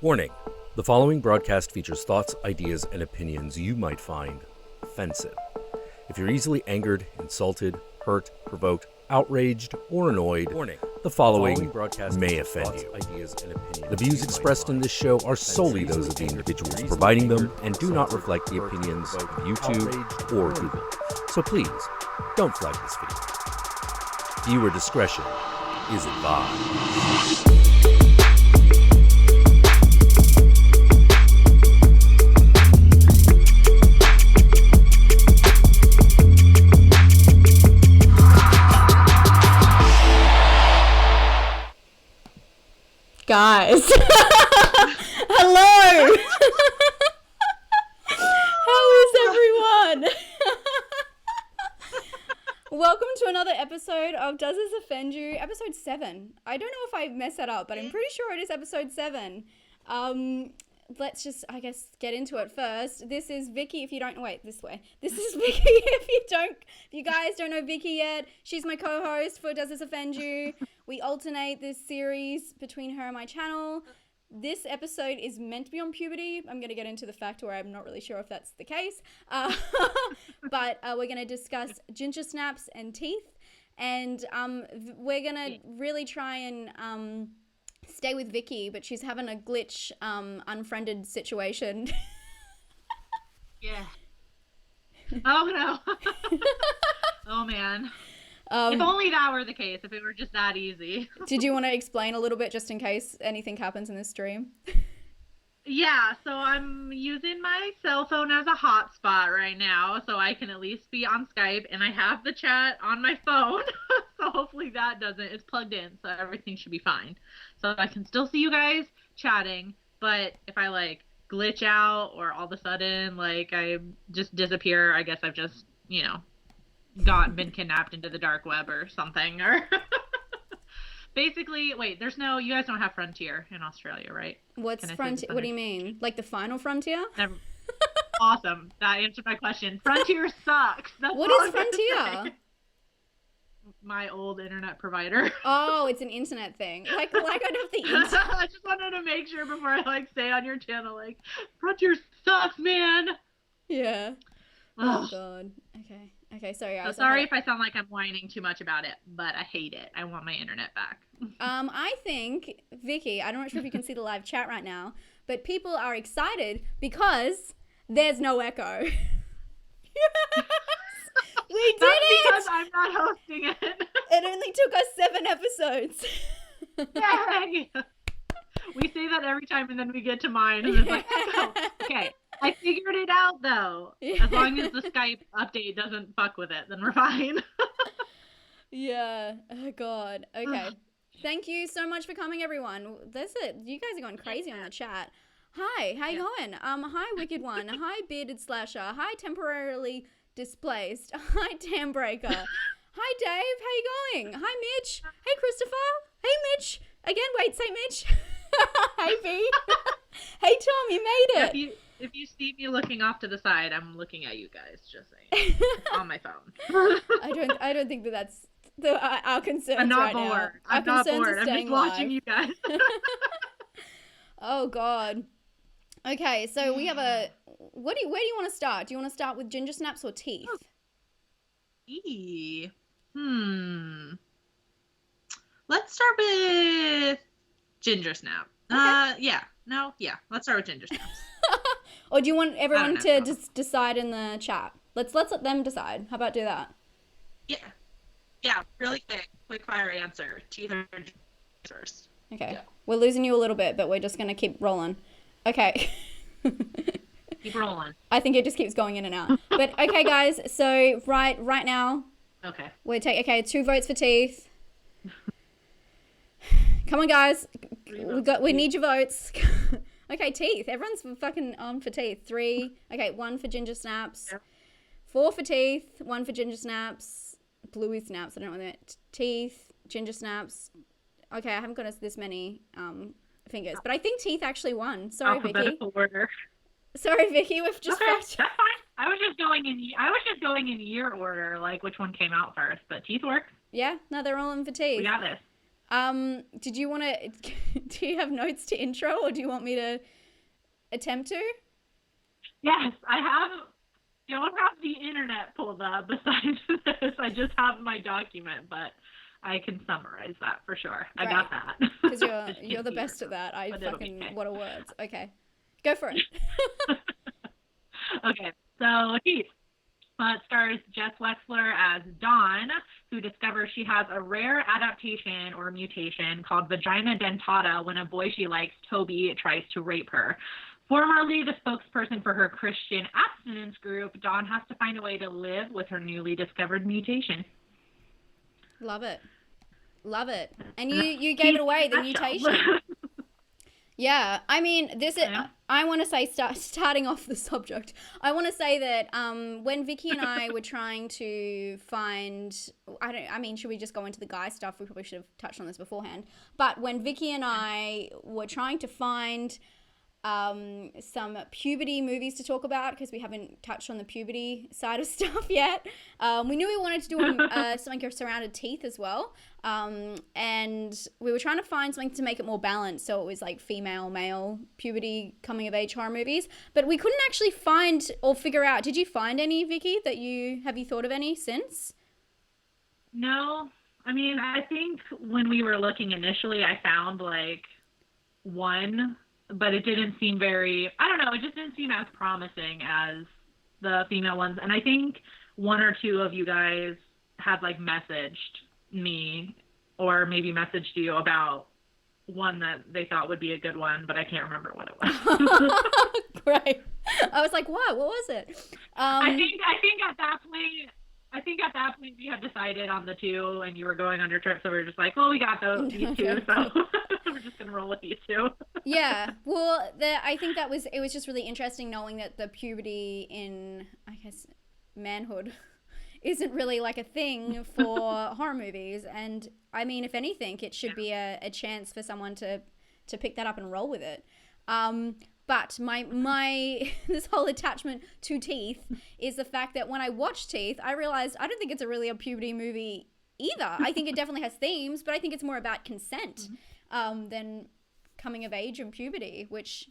Warning: the following broadcast features thoughts, ideas, and opinions you might find offensive. If you're easily angered, insulted, hurt, provoked, outraged, or annoyed, the following broadcast may offend you. Ideas and opinions. The views expressed in this show are solely those of the individuals providing them and do not reflect the opinions of YouTube or Google. So please, don't flag this video. Viewer discretion is advised. Guys, hello. How is everyone? Welcome to another episode of Does This Offend You? Episode 7. I don't know if I messed that up, but I'm pretty sure it is episode 7. Let's just, I guess, get into it first. This is Vicky. If you don't, wait, this way. This is Vicky. If you guys don't know Vicky yet, she's my co-host for Does This Offend You? We alternate this series between her and my channel. This episode is meant to be on puberty. I'm going to get into the fact where I'm not really sure if that's the case. But we're going to discuss ginger snaps and teeth. And we're going to really try and stay with Vicky, but she's having a glitch, unfriended situation. Yeah. Oh, no. Oh, man. If only that were the case, if it were just that easy. Did you want to explain a little bit just in case anything happens in this stream? Yeah, so I'm using my cell phone as a hotspot right now, so I can at least be on Skype, and I have the chat on my phone, so hopefully that it's plugged in, so everything should be fine. So I can still see you guys chatting, but if I, glitch out or all of a sudden, I just disappear, I guess I've just, been kidnapped into the dark web or something, or basically, wait, you guys don't have Frontier in Australia, right? What's Frontier? What do you mean? Like the final Frontier? Awesome. That answered my question. Frontier sucks. That's what is Frontier? My old internet provider. Oh, it's an internet thing. Like I don't have the internet. I just wanted to make sure before I say on your channel, Frontier sucks, man. Yeah. Ugh. Oh God. Okay, sorry guys. So sorry if I sound like I'm whining too much about it, but I hate it. I want my internet back. I think, Vicky, I'm not sure if you can see the live chat right now, but people are excited because there's no echo. Yes! We did it! Because I'm not hosting it. It only took us 7 episodes. Yay! We say that every time and then we get to mine and it's oh, okay. I figured it out though. As long as the Skype update doesn't fuck with it, then we're fine. Yeah. Oh God. Okay. Thank you so much for coming, everyone. That's it. You guys are going crazy on the chat. Hi. How you going? Hi, Wicked One. Hi, Bearded Slasher. Hi, Temporarily Displaced. Hi, Tambreaker. Hi, Dave. How you going? Hi, Mitch. Hey, Christopher. Hey, Mitch. Again, wait, say Mitch. Hey, V. Hey, Tom. You made it. If you see me looking off to the side, I'm looking at you guys, just saying. It's on my phone. I don't think that's our concerns. I'm not right bored. now. I'm not bored. I'm just watching you guys. Oh God. Okay, so we have where do you want to start? Do you want to start with ginger snaps or teeth? Let's start with ginger snap. Okay. Let's start with ginger snaps. Or do you want everyone to just decide in the chat? Let's let them decide. How about do that? Yeah, really quick fire answer. Teeth or ginger first. Okay. Yeah. We're losing you a little bit, but we're just gonna keep rolling. Okay. Keep rolling. I think it just keeps going in and out. But okay, guys. So right now. Okay. We 2 votes for teeth. Come on, guys. We need your votes. Okay, teeth. Everyone's fucking on for teeth. 3. Okay, 1 for ginger snaps. Yep. 4 for teeth. 1 for ginger snaps. Bluey snaps. I don't know what that. Teeth. Ginger snaps. Okay, I haven't got us this many fingers, but I think teeth actually won. Sorry, Vicky. Alphabetical order. Sorry, Vicky. We've just that's fine. I was just going in year order, like which one came out first. But teeth work. Yeah. No, they're all in for teeth. We got this. Did you want to, do you have notes to intro, or do you want me to attempt to? Yes, I don't have the internet pulled up besides this. I just have my document, but I can summarize that for sure. I got that. Because you're the best at that. What are words? Okay. Go for it. Okay, so Heath. It stars Jess Wexler as Dawn, who discovers she has a rare adaptation or mutation called vagina dentata when a boy she likes, Toby, tries to rape her. Formerly the spokesperson for her Christian abstinence group, Dawn has to find a way to live with her newly discovered mutation. Love it. Love it. And you gave it away, the mutation. Yeah, I mean, I want to say, starting off the subject, I want to say that when Vicky and I were trying to find, should we just go into the guy stuff? We probably should have touched on this beforehand. But when Vicky and I were trying to find some puberty movies to talk about, because we haven't touched on the puberty side of stuff yet. We knew we wanted to do something surrounded teeth as well. And we were trying to find something to make it more balanced, so it was like female, male, puberty, coming of age horror movies. But we couldn't actually find or figure out. Did you find any, Vicky, have you thought of any since? No. I mean, I think when we were looking initially, I found like one, but it didn't seem it just didn't seem as promising as the female ones. And I think one or two of you guys had like messaged me or maybe messaged you about one that they thought would be a good one, but I can't remember what it was. Great. I was like, what was it? I think at that point we had decided on the two, and you were going on your trip, so we were just like, well, we got these two, so we're just gonna roll with these two. Yeah, well, I think it was just really interesting knowing that the puberty in, I guess, manhood isn't really like a thing for horror movies. And I mean, if anything, it should be a chance for someone to pick that up and roll with it. But my this whole attachment to teeth is the fact that when I watch Teeth, I realized I don't think it's really a puberty movie either. I think it definitely has themes, but I think it's more about consent than coming of age and puberty, which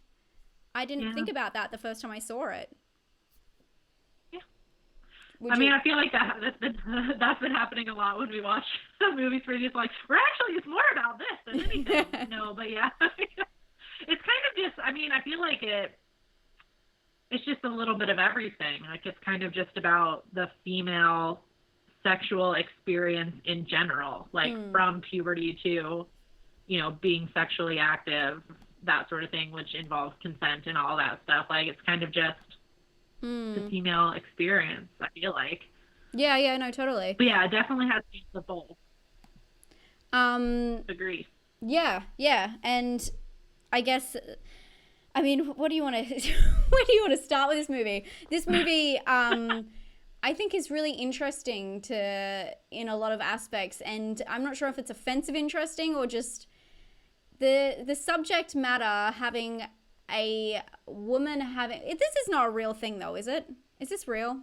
I didn't think about that the first time I saw it. I mean, I feel like that's been happening a lot when we watch movies where it's like, it's more about this than anything. No, but yeah. It's kind of just, I mean, I feel like it's just a little bit of everything. Like, it's kind of just about the female sexual experience in general, like from puberty to, being sexually active, that sort of thing, which involves consent and all that stuff. Like, it's kind of just the female experience, I feel like. Yeah, no, totally. But yeah, it definitely has to be the both. Agree. Yeah, and I guess, I mean, what do you want to, where do you want to start with this movie? This movie, I think is really interesting in a lot of aspects, and I'm not sure if it's offensive interesting or just the subject matter, having a woman this is not a real thing though, is it? Is this real?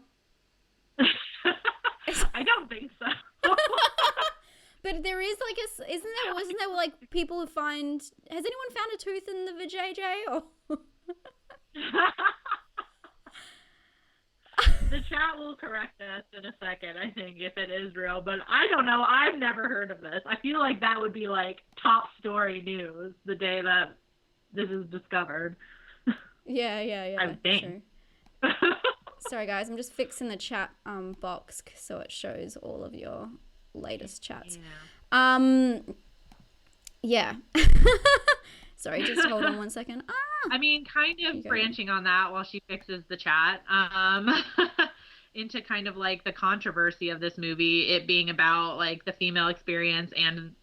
I don't think so. But there is like wasn't there like people who has anyone found a tooth in the vajayjay or? The chat will correct us in a second, I think, if it is real, but I don't know. I've never heard of this. I feel like that would be like top story news the day that this is discovered. Yeah. I would think. Sorry guys, I'm just fixing the chat box so it shows all of your latest chats. Yeah. Sorry, just hold on one second. I mean, kind of branching on that while she fixes the chat, into kind of like the controversy of this movie, it being about like the female experience and,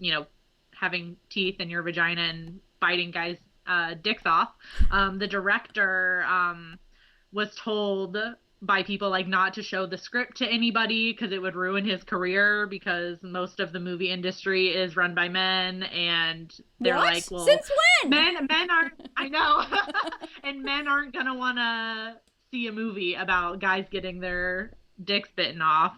having teeth in your vagina and biting guys' dicks off. The director was told by people like not to show the script to anybody because it would ruin his career, because most of the movie industry is run by men, and they're like, well, since when? Men aren't, I know, and men aren't gonna want to see a movie about guys getting their dicks bitten off.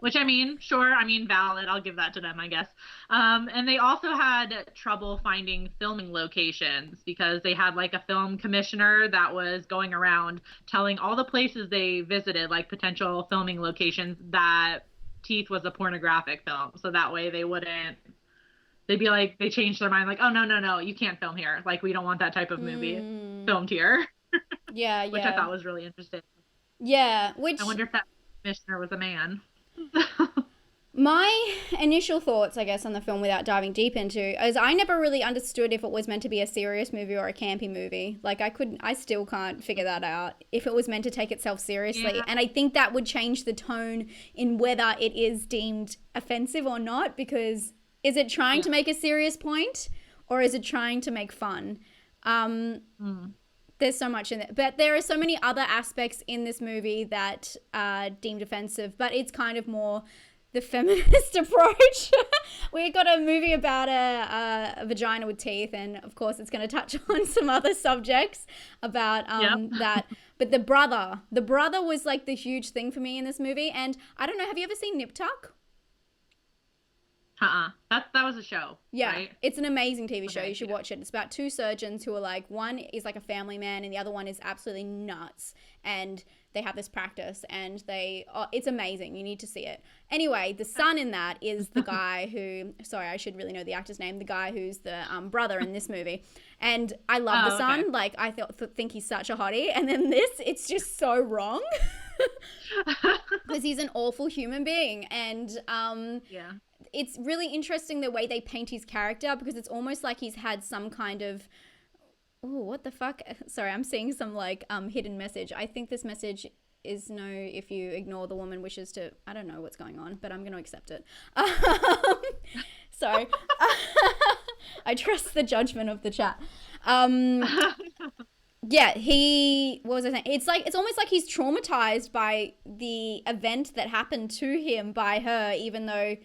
Which I mean, sure, I mean, valid. I'll give that to them, I guess. And they also had trouble finding filming locations because they had like a film commissioner that was going around telling all the places they visited, like potential filming locations, that Teeth was a pornographic film. So that way they'd be like, they changed their mind, like, oh, no, you can't film here. Like, we don't want that type of movie filmed here. Yeah, Which I thought was really interesting. Yeah, which... I wonder if that commissioner was a man. My initial thoughts, I guess, on the film without diving deep into is I never really understood if it was meant to be a serious movie or a campy movie. Like, I still can't figure that out, if it was meant to take itself seriously. Yeah. And I think that would change the tone in whether it is deemed offensive or not, because is it trying to make a serious point or is it trying to make fun? There's so much in it, but there are so many other aspects in this movie that are deemed offensive, but it's kind of more the feminist approach. We got a movie about a vagina with teeth, and of course it's going to touch on some other subjects about that. But the brother was like the huge thing for me in this movie. And I don't know, have you ever seen Nip Tuck? That was a show. Yeah, right? It's an amazing TV show. Okay, You should watch it. It's about two surgeons who are like, one is like a family man and the other one is absolutely nuts. And they have this practice and it's amazing. You need to see it. Anyway, the son in that is the guy who, sorry, I should really know the actor's name, the guy who's the brother in this movie. And I love the son. Okay. Like, I think he's such a hottie. And then it's just so wrong. Because he's an awful human being. And it's really interesting the way they paint his character, because it's almost like he's had some kind of, oh, what the fuck? Sorry, I'm seeing some like hidden message. I think this message is no, if you ignore the woman wishes to, I don't know what's going on, but I'm going to accept it. Sorry. I trust the judgment of the chat. Yeah, what was I saying? It's almost like he's traumatized by the event that happened to him by her, even though,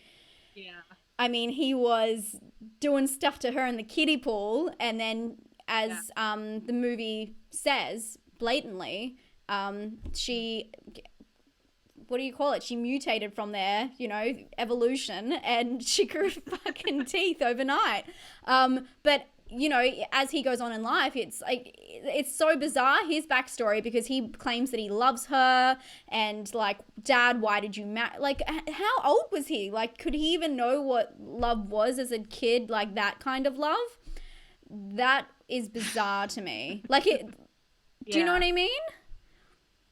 I mean, he was doing stuff to her in the kiddie pool, and then as the movie says blatantly, she, what do you call it? She mutated from there, evolution, and she grew fucking teeth overnight. But as he goes on in life, it's like, it's so bizarre, his backstory, because he claims that he loves her, and like, Dad, why did you marry? Like, how old was he? Like, could he even know what love was as a kid? Like, that kind of love? That is bizarre to me. Like, do you know what I mean?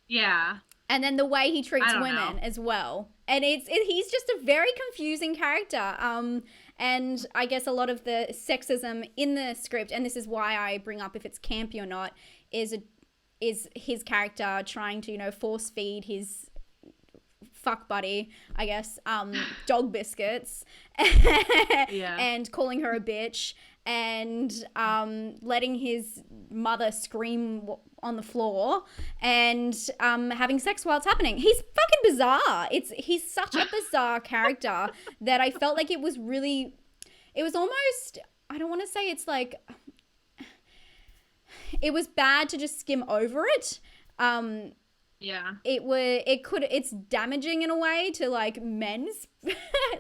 Yeah. And then the way he treats women as well. And he's just a very confusing character. And I guess a lot of the sexism in the script, and this is why I bring up if it's campy or not, is his character trying to, force feed his fuck buddy, I guess, dog biscuits, and calling her a bitch, and letting his mother scream on the floor, and having sex while it's happening. He's fucking bizarre. He's such a bizarre character that I felt like it was almost, I don't want to say it's like, it was bad to just skim over it. It's damaging in a way to like men's,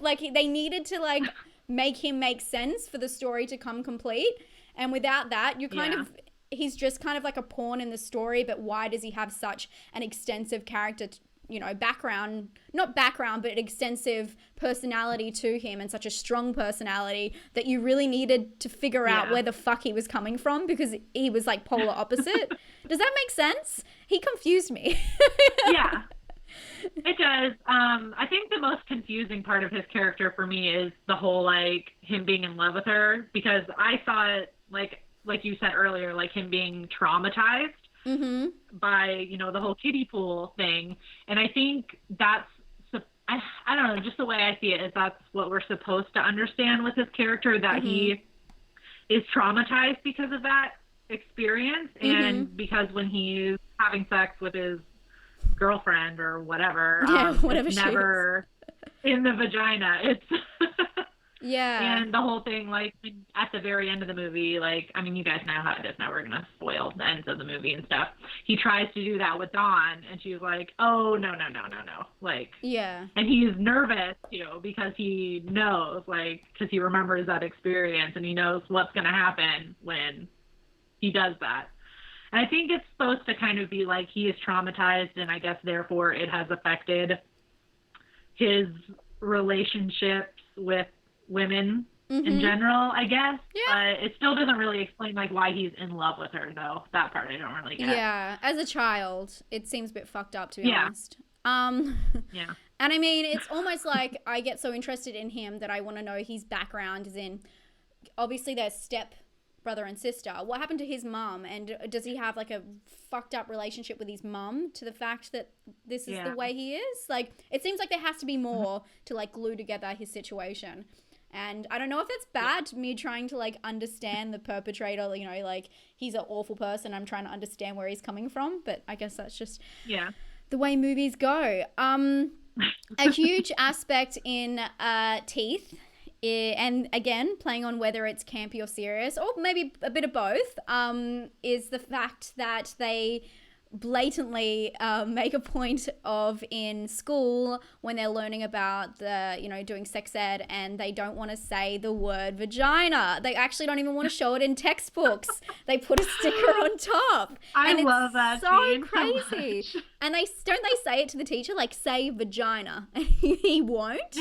like they needed to like make him make sense for the story to come complete. And without that, he's just kind of like a pawn in the story, but why does he have such an extensive character, background, not background, but extensive personality to him, and such a strong personality that you really needed to figure out where the fuck he was coming from, because he was like polar opposite. Does that make sense? He confused me. Yeah, it does. I think the most confusing part of his character for me is the whole, like, him being in love with her, because I saw it like you said earlier, like him being traumatized by, the whole kiddie pool thing. And I think that's, I don't know, just the way I see it is that's what we're supposed to understand with his character, that he is traumatized because of that experience. And because when he's having sex with his girlfriend or whatever, whatever it's never in the vagina. It's Yeah. And the whole thing, like, at the very end of the movie, like, I mean, you guys know how it is now. We're going to spoil the ends of the movie and stuff. He tries to do that with Dawn, and she's like, oh, no. Like, Yeah. and he's nervous, because he knows, like, because he remembers that experience, and he knows what's going to happen when he does that. And I think it's supposed to kind of be like he is traumatized, and I guess, therefore, it has affected his relationships with women in general, I guess. Yeah. It still doesn't really explain, like, why he's in love with her, though. That part I don't really get. Yeah. As a child, it seems a bit fucked up, to be honest. Yeah. And I mean, it's almost like I get so interested in him that I want to know his background, as in, obviously their step brother and sister. What happened to his mum? And does he have like a fucked up relationship with his mum to the fact that this is the way he is? Like, it seems like there has to be more to like glue together his situation. And I don't know if that's bad, me trying to like understand the perpetrator, like he's an awful person. I'm trying to understand where he's coming from, but I guess that's just the way movies go. A huge aspect in Teeth, and again, playing on whether it's campy or serious, or maybe a bit of both, is the fact that they blatantly make a point of in school when they're learning about doing sex ed, and they don't want to say the word vagina. They actually don't even want to show it in textbooks. They put a sticker on top. I and love that so scene crazy. So much. And they say it to the teacher, like, say vagina. And he won't.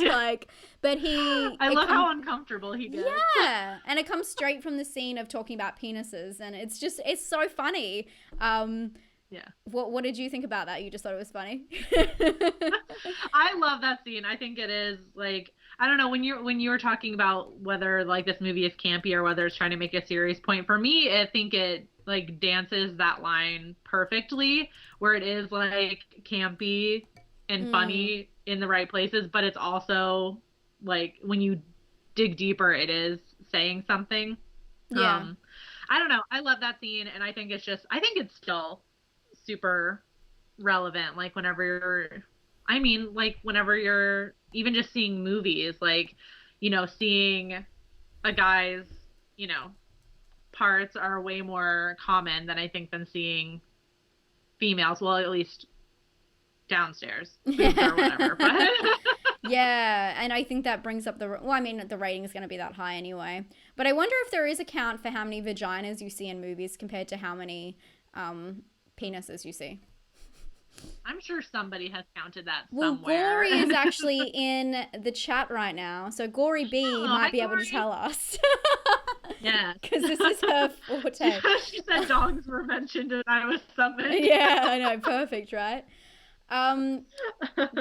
But I love how uncomfortable he gets. Yeah. And it comes straight from the scene of talking about penises, and it's so funny. Yeah. What did you think about that? You just thought it was funny? I love that scene. I think it is, like, I don't know, when you were talking about whether like this movie is campy or whether it's trying to make a serious point, for me, I think it like dances that line perfectly, where it is like campy and funny in the right places, but it's also like when you dig deeper, it is saying something. Yeah. I don't know. I love that scene, and I think it's still super relevant, like whenever you're even just seeing movies, like, seeing a guy's, parts are way more common than I think than seeing females, well, at least downstairs boobs or whatever. But yeah, and I think that brings up the rating is going to be that high anyway, but I wonder if there is a count for how many vaginas you see in movies compared to how many penises you see. I'm sure somebody has counted that somewhere. Well, Gory is actually in the chat right now, so Gory B might be able to tell us. Yeah. Because this is her forte. She said dogs were mentioned and I was summoned. Yeah, I know. Perfect, right?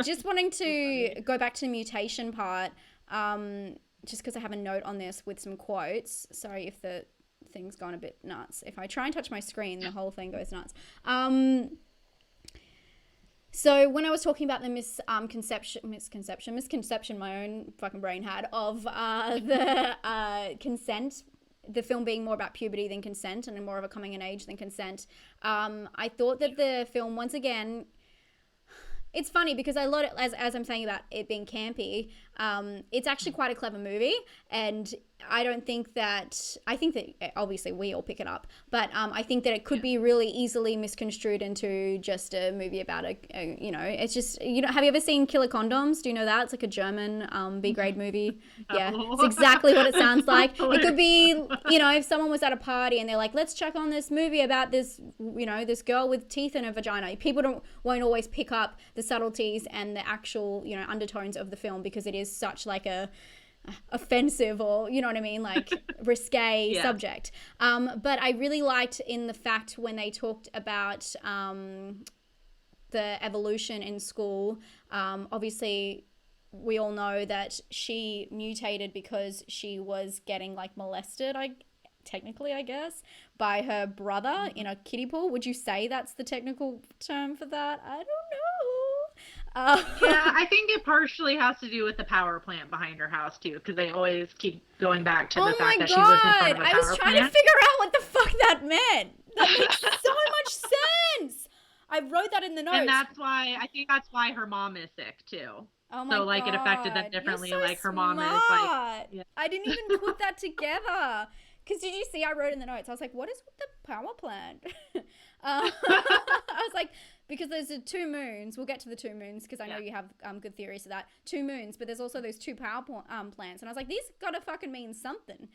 Just wanting to go back to the mutation part, just because I have a note on this with some quotes. Sorry if the thing's gone a bit nuts. If I try and touch my screen, the whole thing goes nuts. So when I was talking about the misconception my own fucking brain had of the consent, the film being more about puberty than consent and more of a coming in age than consent, I thought that the film, once again, it's funny because as I'm saying about it being campy, it's actually quite a clever movie, and I think that obviously we all pick it up, but I think that it could be really easily misconstrued into just a movie about it's just, have you ever seen Killer Condoms? Do you know that? It's like a German B-grade movie. Yeah, it's exactly what it sounds like. It could be, if someone was at a party and they're like, let's check on this movie about this, this girl with teeth in her vagina. People won't always pick up the subtleties and the actual, undertones of the film because it is such like a offensive or like risque subject, but I really liked in the fact when they talked about the evolution in school. Obviously we all know that she mutated because she was getting like molested, technically, I guess, by her brother in a kiddie pool. Would you say that's the technical term for that? I don't know. Yeah, I think it partially has to do with the power plant behind her house too, because they always keep going back to the fact that she was in front of a power plant. I was trying to figure out what the fuck that meant. That makes so much sense. I wrote that in the notes. And I think that's why her mom is sick too. Oh my So like it affected them God. differently. You're so like her mom is like, smart. yeah. I didn't even put that together. Because did you see I wrote in the notes? I was like, what is with the power plant? I was like, because there's the 2 moons. We'll get to the 2 moons because I know you have good theories to that. 2 moons, but there's also those 2 power plants. And I was like, these gotta fucking mean something.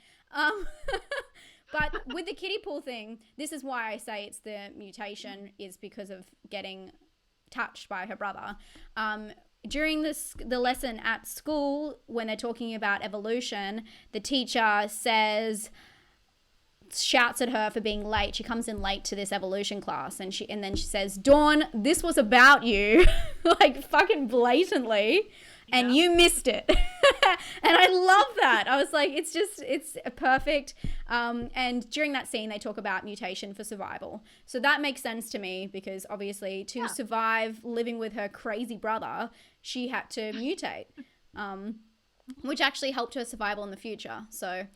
But with the kiddie pool thing, this is why I say it's the mutation is because of getting touched by her brother. During the lesson at school, when they're talking about evolution, the teacher shouts at her for being late. She comes in late to this evolution class, and then she says, "Dawn, this was about you," like fucking blatantly, and you missed it. And I love that. I was like, it's perfect. And during that scene, they talk about mutation for survival. So that makes sense to me because obviously to survive living with her crazy brother, she had to mutate, which actually helped her survival in the future. So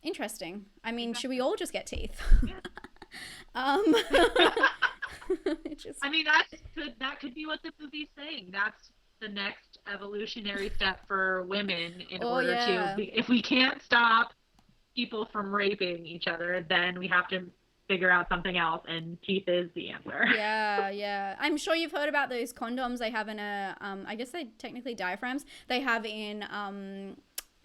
interesting. I mean, should we all just get teeth? I mean, that could be what the movie's saying. That's the next evolutionary step for women in order to, if we can't stop people from raping each other, then we have to figure out something else, and teeth is the answer. Yeah. I'm sure you've heard about those condoms they have in I guess they're technically diaphragms. They have in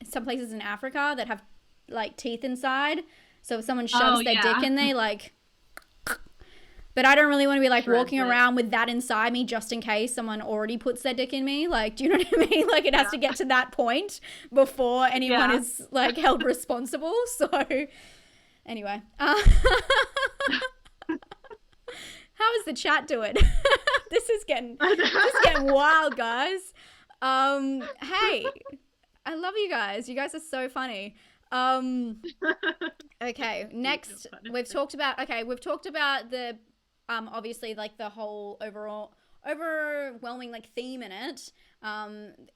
some places in Africa that have like teeth inside. So if someone shoves their dick in there, like... But I don't really want to be like walking around with that inside me just in case someone already puts their dick in me. Like, do you know what I mean? Like, it has to get to that point before anyone is like held responsible. So anyway, how is the chat doing? This is getting wild, guys. Hey, I love you guys. You guys are so funny. Okay, next we've talked about the obviously like the whole overwhelming like theme in it,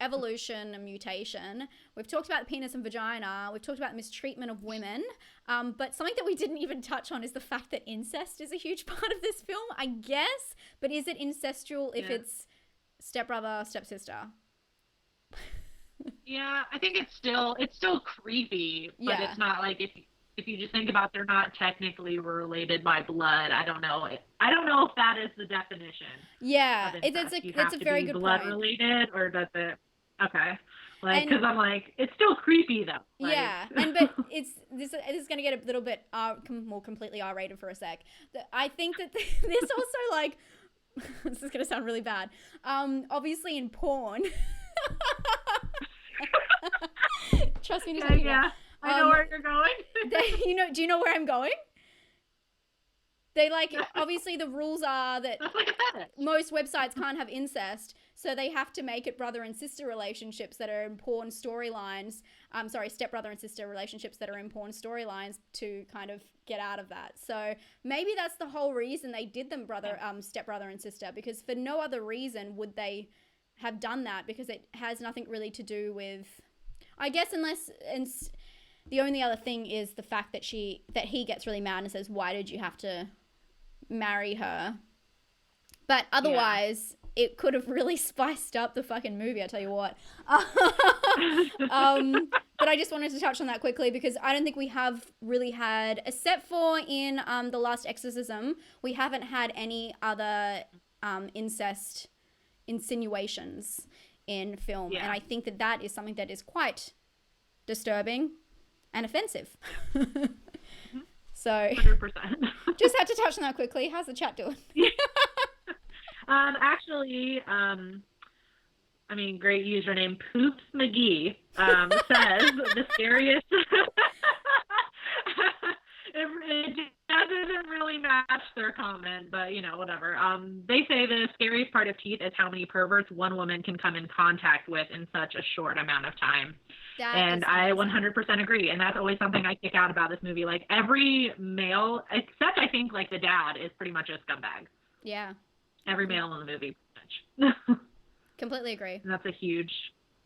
evolution and mutation. We've talked about penis and vagina. We've talked about mistreatment of women, but something that we didn't even touch on is the fact that incest is a huge part of this film, I guess. But is it incestual if it's stepbrother, stepsister? Yeah, I think it's still creepy, but it's not like if you just think about they're not technically related by blood. I don't know if that is the definition. Yeah, it's a very good blood point. Related, or does it? Okay, like because I'm like it's still creepy though. Like, but this is gonna get a little bit more completely R-rated for a sec. I think that this also like this is gonna sound really bad. Obviously in porn. Trust me to tell you that. I know where you're going. Do you know where I'm going? They like, obviously the rules are that most websites can't have incest, so they have to make it brother and sister relationships that are in porn storylines. Stepbrother and sister relationships that are in porn storylines to kind of get out of that. So maybe that's the whole reason they did them stepbrother and sister, because for no other reason would they have done that, because it has nothing really to do with, I guess, the only other thing is the fact that he gets really mad and says, why did you have to marry her? But otherwise, it could have really spiced up the fucking movie, I tell you what. But I just wanted to touch on that quickly because I don't think we have really had, except for in The Last Exorcism, we haven't had any other incest insinuations in film. And I think that is something that is quite disturbing and offensive. So 100%. Just had to touch on that quickly. How's the chat doing? Actually, great username Poops McGee says the scariest. It doesn't really match their comment, but whatever. They say the scariest part of teeth is how many perverts one woman can come in contact with in such a short amount of time. And I 100% agree. And that's always something I kick out about this movie. Like every male, except I think like the dad, is pretty much a scumbag. Yeah. Every male in the movie, pretty much. Completely agree. And that's a huge,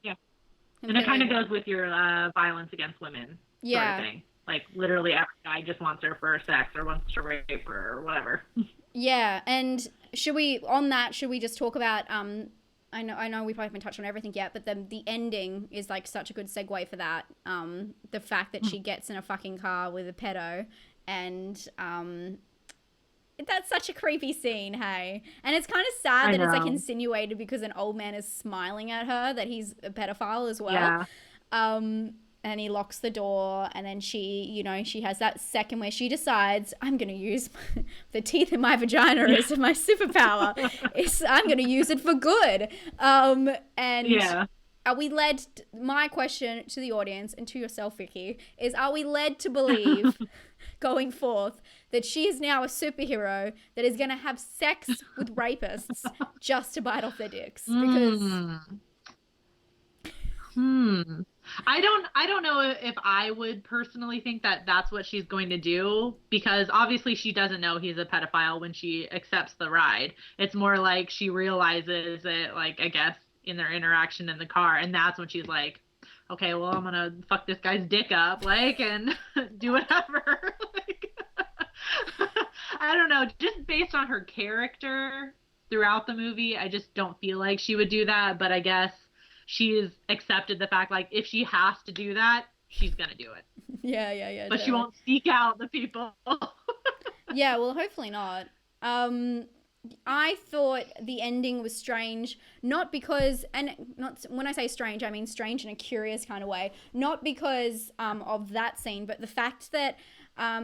and it kind of goes with your violence against women sort of thing. Like literally every guy just wants her for sex or wants to rape her or whatever. Yeah, and should we just talk about I know we probably haven't touched on everything yet, but the ending is like such a good segue for that. The fact that she gets in a fucking car with a pedo, and that's such a creepy scene, hey? And it's kind of sad that it's like insinuated because an old man is smiling at her that he's a pedophile as well. Yeah. And he locks the door, and then she has that second where she decides, I'm going to use the teeth in my vagina as my superpower. I'm going to use it for good. And are we led, my question to the audience and to yourself, Vicky, is are we led to believe going forth that she is now a superhero that is going to have sex with rapists just to bite off their dicks? Because... I don't know if I would personally think that that's what she's going to do, because obviously she doesn't know he's a pedophile when she accepts the ride. It's more like she realizes it, like, I guess, in their interaction in the car, and that's when she's like, okay, well, I'm gonna fuck this guy's dick up, like, and do whatever. Like, I don't know, just based on her character throughout the movie, I just don't feel like she would do that, but I guess she's accepted the fact, like, if she has to do that, she's gonna do it. Yeah. But she won't seek out the people. Yeah, well, hopefully not. I thought the ending was strange, not because, and not when I say strange, I mean strange in a curious kind of way, not because of that scene, but the fact that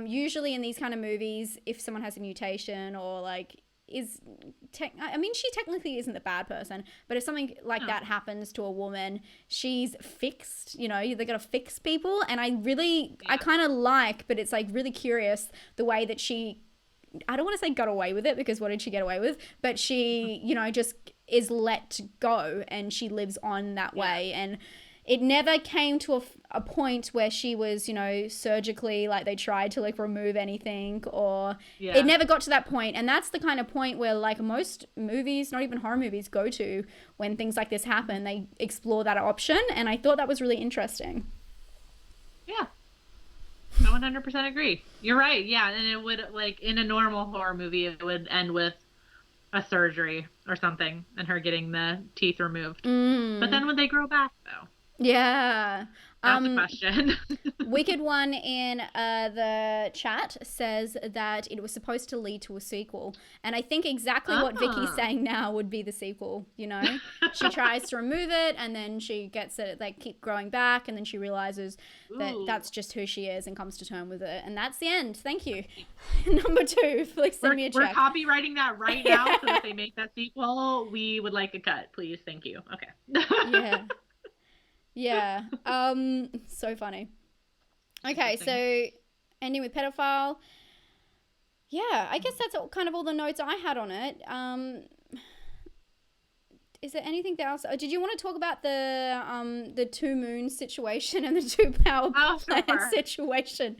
usually in these kind of movies, if someone has a mutation or like I mean, she technically isn't the bad person, but if something like that happens to a woman, she's fixed, you know, they gotta fix people. And I kind of like, but it's like really curious the way that she, I don't want to say got away with it, because what did she get away with? But she, you know, just is let go and she lives on that way. And it never came to a point where she was, you know, surgically, like they tried to like remove anything, or it never got to that point. And that's the kind of point where like most movies, not even horror movies, go to when things like this happen. They explore that option. And I thought that was really interesting. Yeah. I 100% agree. You're right. Yeah. And it would, like, in a normal horror movie, it would end with a surgery or something and her getting the teeth removed. But then would they grow back, though? Yeah. That's a question. Wicked One in the chat says that it was supposed to lead to a sequel. And I think exactly what Vicky's saying now would be the sequel, you know? She tries to remove it, and then she gets it, they keep growing back, and then she realizes that that's just who she is and comes to terms with it. And that's the end. Thank you. Number 2, please send me a check. We're copywriting that right now, so if they make that sequel, we would like a cut, please. Thank you. Okay. Yeah. So funny. Okay, so ending with pedophile. Yeah, I guess that's kind of all the notes I had on it. Is there anything else? Did you want to talk about the 2 moons situation and the 2 power plant situation?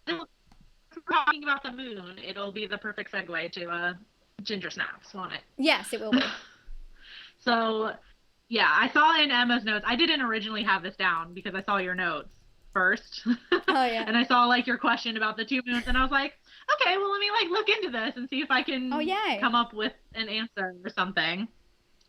Talking about the moon, it'll be the perfect segue to ginger snaps, won't it? Yes, it will be. So, yeah, I saw in Emma's notes. I didn't originally have this down because I saw your notes first. Oh, yeah. And I saw, like, your question about the 2 moons, and I was like, okay, well, let me, like, look into this and see if I can come up with an answer or something.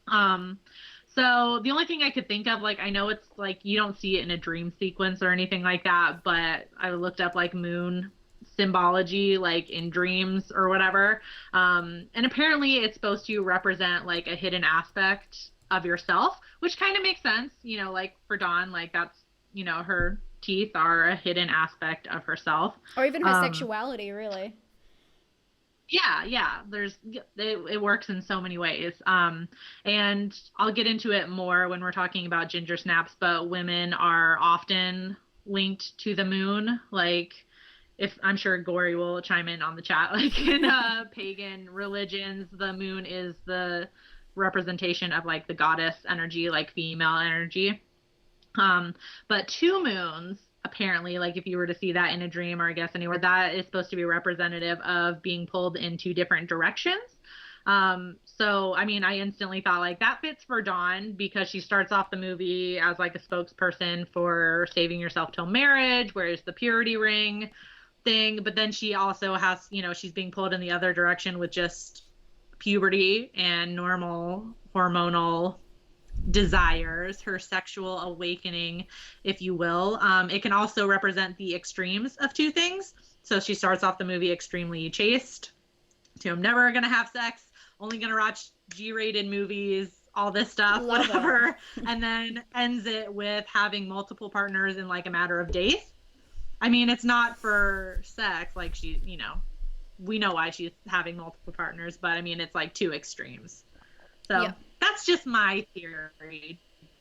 So the only thing I could think of, like, I know it's, like, you don't see it in a dream sequence or anything like that, but I looked up, like, moon symbology, like, in dreams or whatever. And apparently it's supposed to represent, like, a hidden aspect of yourself, which kind of makes sense, you know, like for Dawn, like that's, you know, her teeth are a hidden aspect of herself, or even her sexuality, really. Yeah, it works in so many ways. And I'll get into it more when we're talking about ginger snaps, but women are often linked to the moon. Like, if I'm sure Gory will chime in on the chat, like in pagan religions, the moon is the representation of like the goddess energy, like female energy. But 2 moons, apparently, like if you were to see that in a dream or I guess anywhere, that is supposed to be representative of being pulled in 2 different directions. So I mean, I instantly thought like that fits for Dawn because she starts off the movie as like a spokesperson for saving yourself till marriage, whereas the purity ring thing, but then she also has, you know, she's being pulled in the other direction with just puberty and normal hormonal desires, her sexual awakening, if you will. It can also represent the extremes of two things. So she starts off the movie extremely chaste, to I'm never gonna have sex, only gonna watch G-rated movies, all this stuff, Love whatever, and then ends it with having multiple partners in like a matter of days. I mean, it's not for sex, like she, you know, we know why she's having multiple partners, but I mean, it's like two extremes. So Yeah. that's just my theory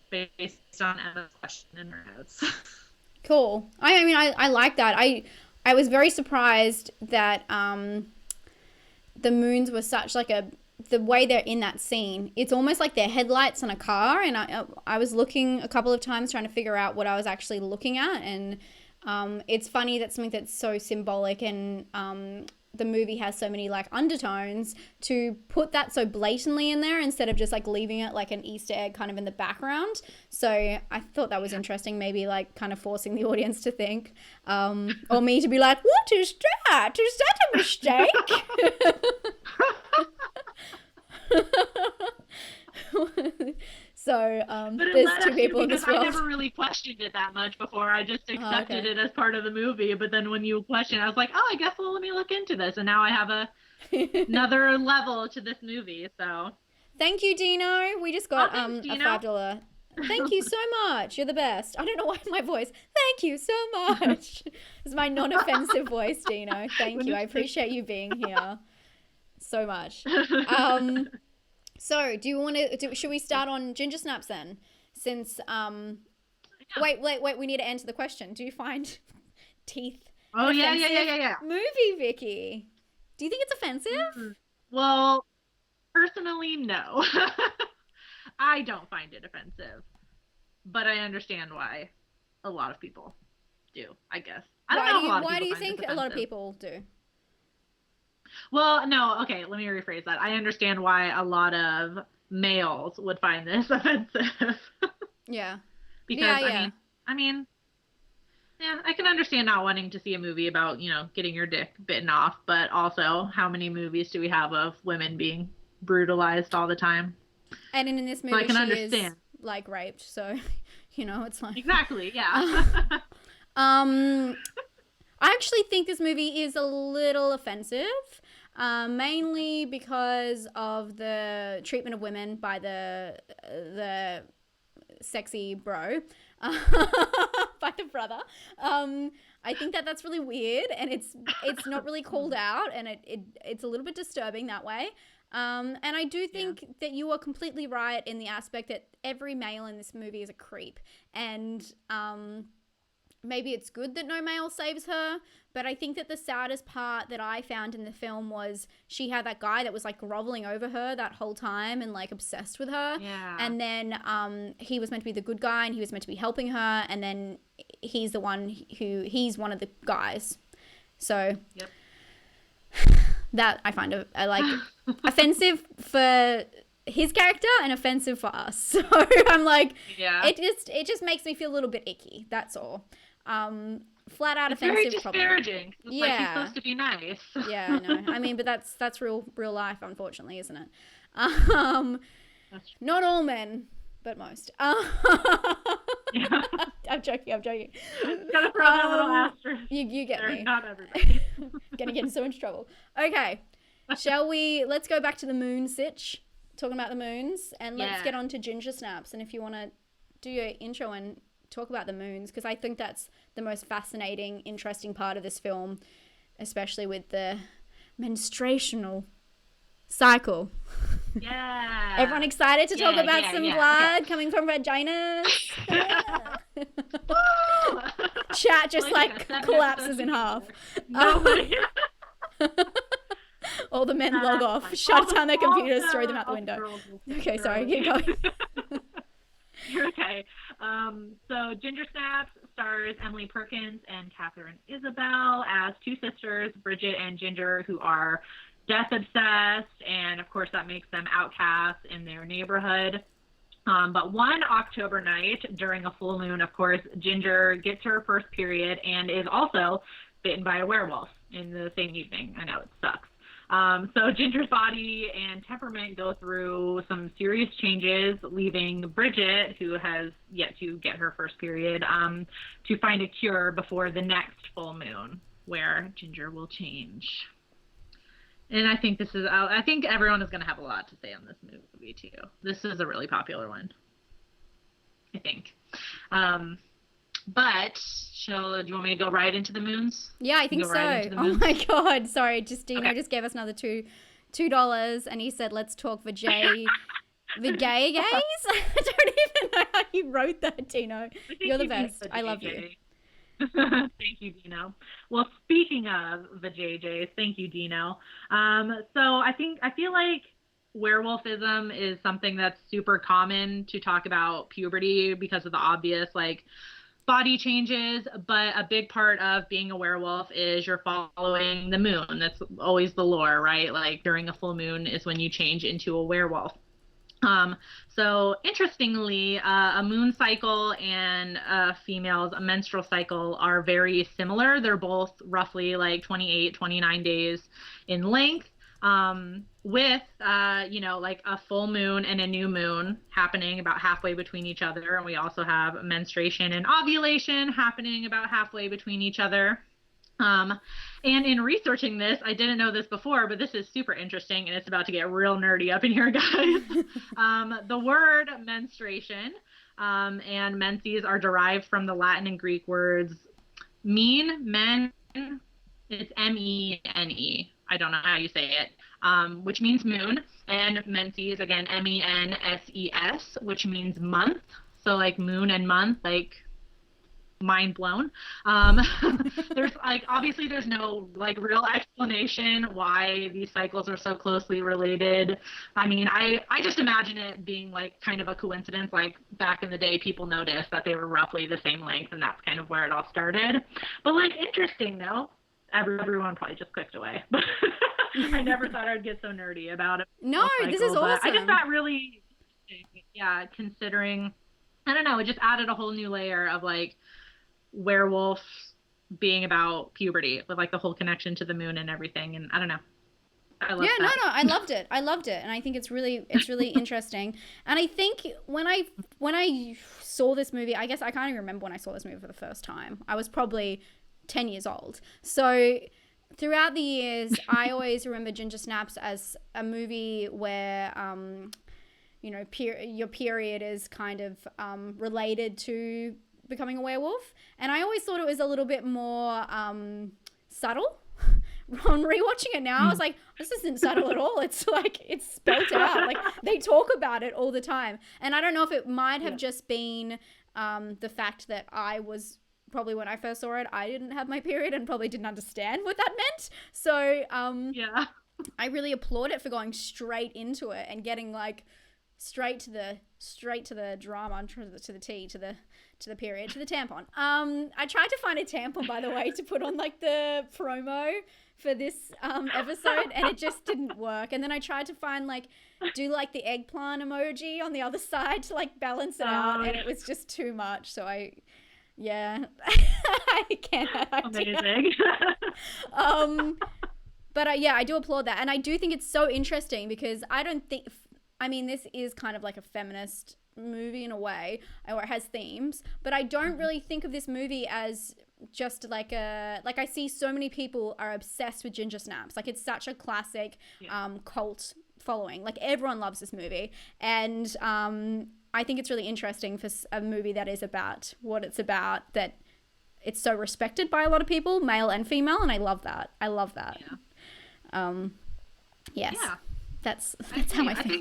based on Emma's question in her notes. Cool. I mean, I like that. I was very surprised that the moons were such like the way they're in that scene. It's almost like they're headlights on a car, and I was looking a couple of times trying to figure out what I was actually looking at, and it's funny that something that's so symbolic and the movie has so many like undertones, to put that so blatantly in there instead of just like leaving it like an Easter egg kind of in the background. So I thought that was interesting, maybe like kind of forcing the audience to think, or me to be like, what is that? Is that a mistake? So there's two people in this world. I never really questioned it that much before. I just accepted it as part of the movie. But then when you question, I was like, oh, I guess let me look into this. And now I have another level to this movie. So thank you, Dino. We just got thanks, a Dino. $5. Thank you so much. You're the best. I don't know why my voice. Thank you so much. It's my non-offensive voice, Dino. Thank you. I appreciate you being here so much. So, do you want to? Should we start on ginger snaps then? Since wait, we need to answer the question. Do you find teeth? Oh yeah. Movie, Vicky. Do you think it's offensive? Well, personally, no. I don't find it offensive, but I understand why a lot of people do. I guess. Why do you think a lot of people do? Well, no, okay, let me rephrase that. I understand why a lot of males would find this offensive. Yeah. Because, I mean, I can understand not wanting to see a movie about, you know, getting your dick bitten off, but also, how many movies do we have of women being brutalized all the time? And in this movie, so I can she understand. is, like, raped, so, you know, it's like... Exactly, yeah. I actually think this movie is a little offensive, mainly because of the treatment of women by the sexy bro, by the brother. I think that's really weird, and it's not really called out, and it's a little bit disturbing that way. And I do think that you are completely right in the aspect that every male in this movie is a creep, and maybe it's good that no male saves her, but I think that the saddest part that I found in the film was she had that guy that was like groveling over her that whole time and like obsessed with her. Yeah. And then he was meant to be the good guy and he was meant to be helping her, and then he's the one he's one of the guys. So that I find like offensive for his character and offensive for us. So I'm like, it just makes me feel a little bit icky. That's all. Flat out it's offensive. Very disparaging. It's like he's supposed to be nice. Yeah, I know. I mean, but that's real life, unfortunately, isn't it? Not all men, but most. I'm joking. Gotta throw that little asterisk. You get me. Not everybody. Gonna get in so much trouble. Okay, let's go back to the moon sitch, talking about the moons, and let's get on to ginger snaps. And if you want to do your intro and talk about the moons, because I think that's the most fascinating, interesting part of this film, especially with the menstruational cycle. Yeah. Everyone excited to talk about some blood coming from vaginas? Chat just like collapses in half. Nobody. All the men log off, shut down their computers, throw them out the window. Okay, sorry, keep going. You're okay. So Ginger Snaps stars Emily Perkins and Catherine Isabel as two sisters, Bridget and Ginger, who are death obsessed, and of course that makes them outcasts in their neighborhood. But one October night during a full moon, of course, Ginger gets her first period and is also bitten by a werewolf in the same evening. I know, it sucks. So Ginger's body and temperament go through some serious changes, leaving Bridget, who has yet to get her first period, to find a cure before the next full moon, where Ginger will change. And I think I think everyone is going to have a lot to say on this movie too. This is a really popular one, I think. But do you want me to go right into the moons? Yeah, I think so. Oh my God. Sorry. Dino just gave us another $2 and he said, let's talk the gay gays. I don't even know how you wrote that, Dino. You're the best. I love you. Thank you, Dino. Well, speaking of the JJs, thank you, Dino. So I feel like werewolfism is something that's super common to talk about puberty because of the obvious, like, body changes, but a big part of being a werewolf is you're following the moon. That's always the lore, right? Like, during a full moon is when you change into a werewolf. So interestingly, a moon cycle and a female's menstrual cycle are very similar. They're both roughly like 28, 29 days in length, with, like a full moon and a new moon happening about halfway between each other. And we also have menstruation and ovulation happening about halfway between each other. And in researching this, I didn't know this before, but this is super interesting, and it's about to get real nerdy up in here, guys. The word menstruation and menses are derived from the Latin and Greek words men, it's M-E-N-E. I don't know how you say it, which means moon, and menses, again, M-E-N-S-E-S, which means month. So like moon and month, like mind blown. There's obviously there's no real explanation why these cycles are so closely related. I mean, I just imagine it being kind of a coincidence. Like back in the day, people noticed that they were roughly the same length, and that's kind of where it all started. But interesting though, everyone probably just clicked away. I never thought I'd get so nerdy about it. No, this is awesome. I just thought really, considering, I don't know, it just added a whole new layer of werewolf being about puberty with the whole connection to the moon and everything. And I don't know. I loved it. I loved it. And I think it's really interesting. And I think when I saw this movie, I guess I can't even remember when I saw this movie for the first time. I was probably 10 years old. So throughout the years, I always remember Ginger Snaps as a movie where, your period is kind of related to becoming a werewolf. And I always thought it was a little bit more subtle. On rewatching it now, I was like, this isn't subtle at all. It's it's spelled out. They talk about it all the time. And I don't know if it might have just been the fact that I was probably, when I first saw it, I didn't have my period and probably didn't understand what that meant. So I really applaud it for going straight into it and getting straight to the drama, to the tea, to the period, to the tampon. I tried to find a tampon, by the way, to put on the promo for this episode, and it just didn't work. And then I tried to find do the eggplant emoji on the other side to balance it out, and it was just too much. So I can't. Amazing. But I do applaud that, and I do think it's so interesting because this is kind of a feminist movie in a way, or it has themes, but I don't really think of this movie as just I see so many people are obsessed with Ginger Snaps. It's such a classic cult following. Everyone loves this movie, and I think it's really interesting for a movie that is about what it's about, that it's so respected by a lot of people, male and female, and I love that. Yes. Yeah. That's how I feel.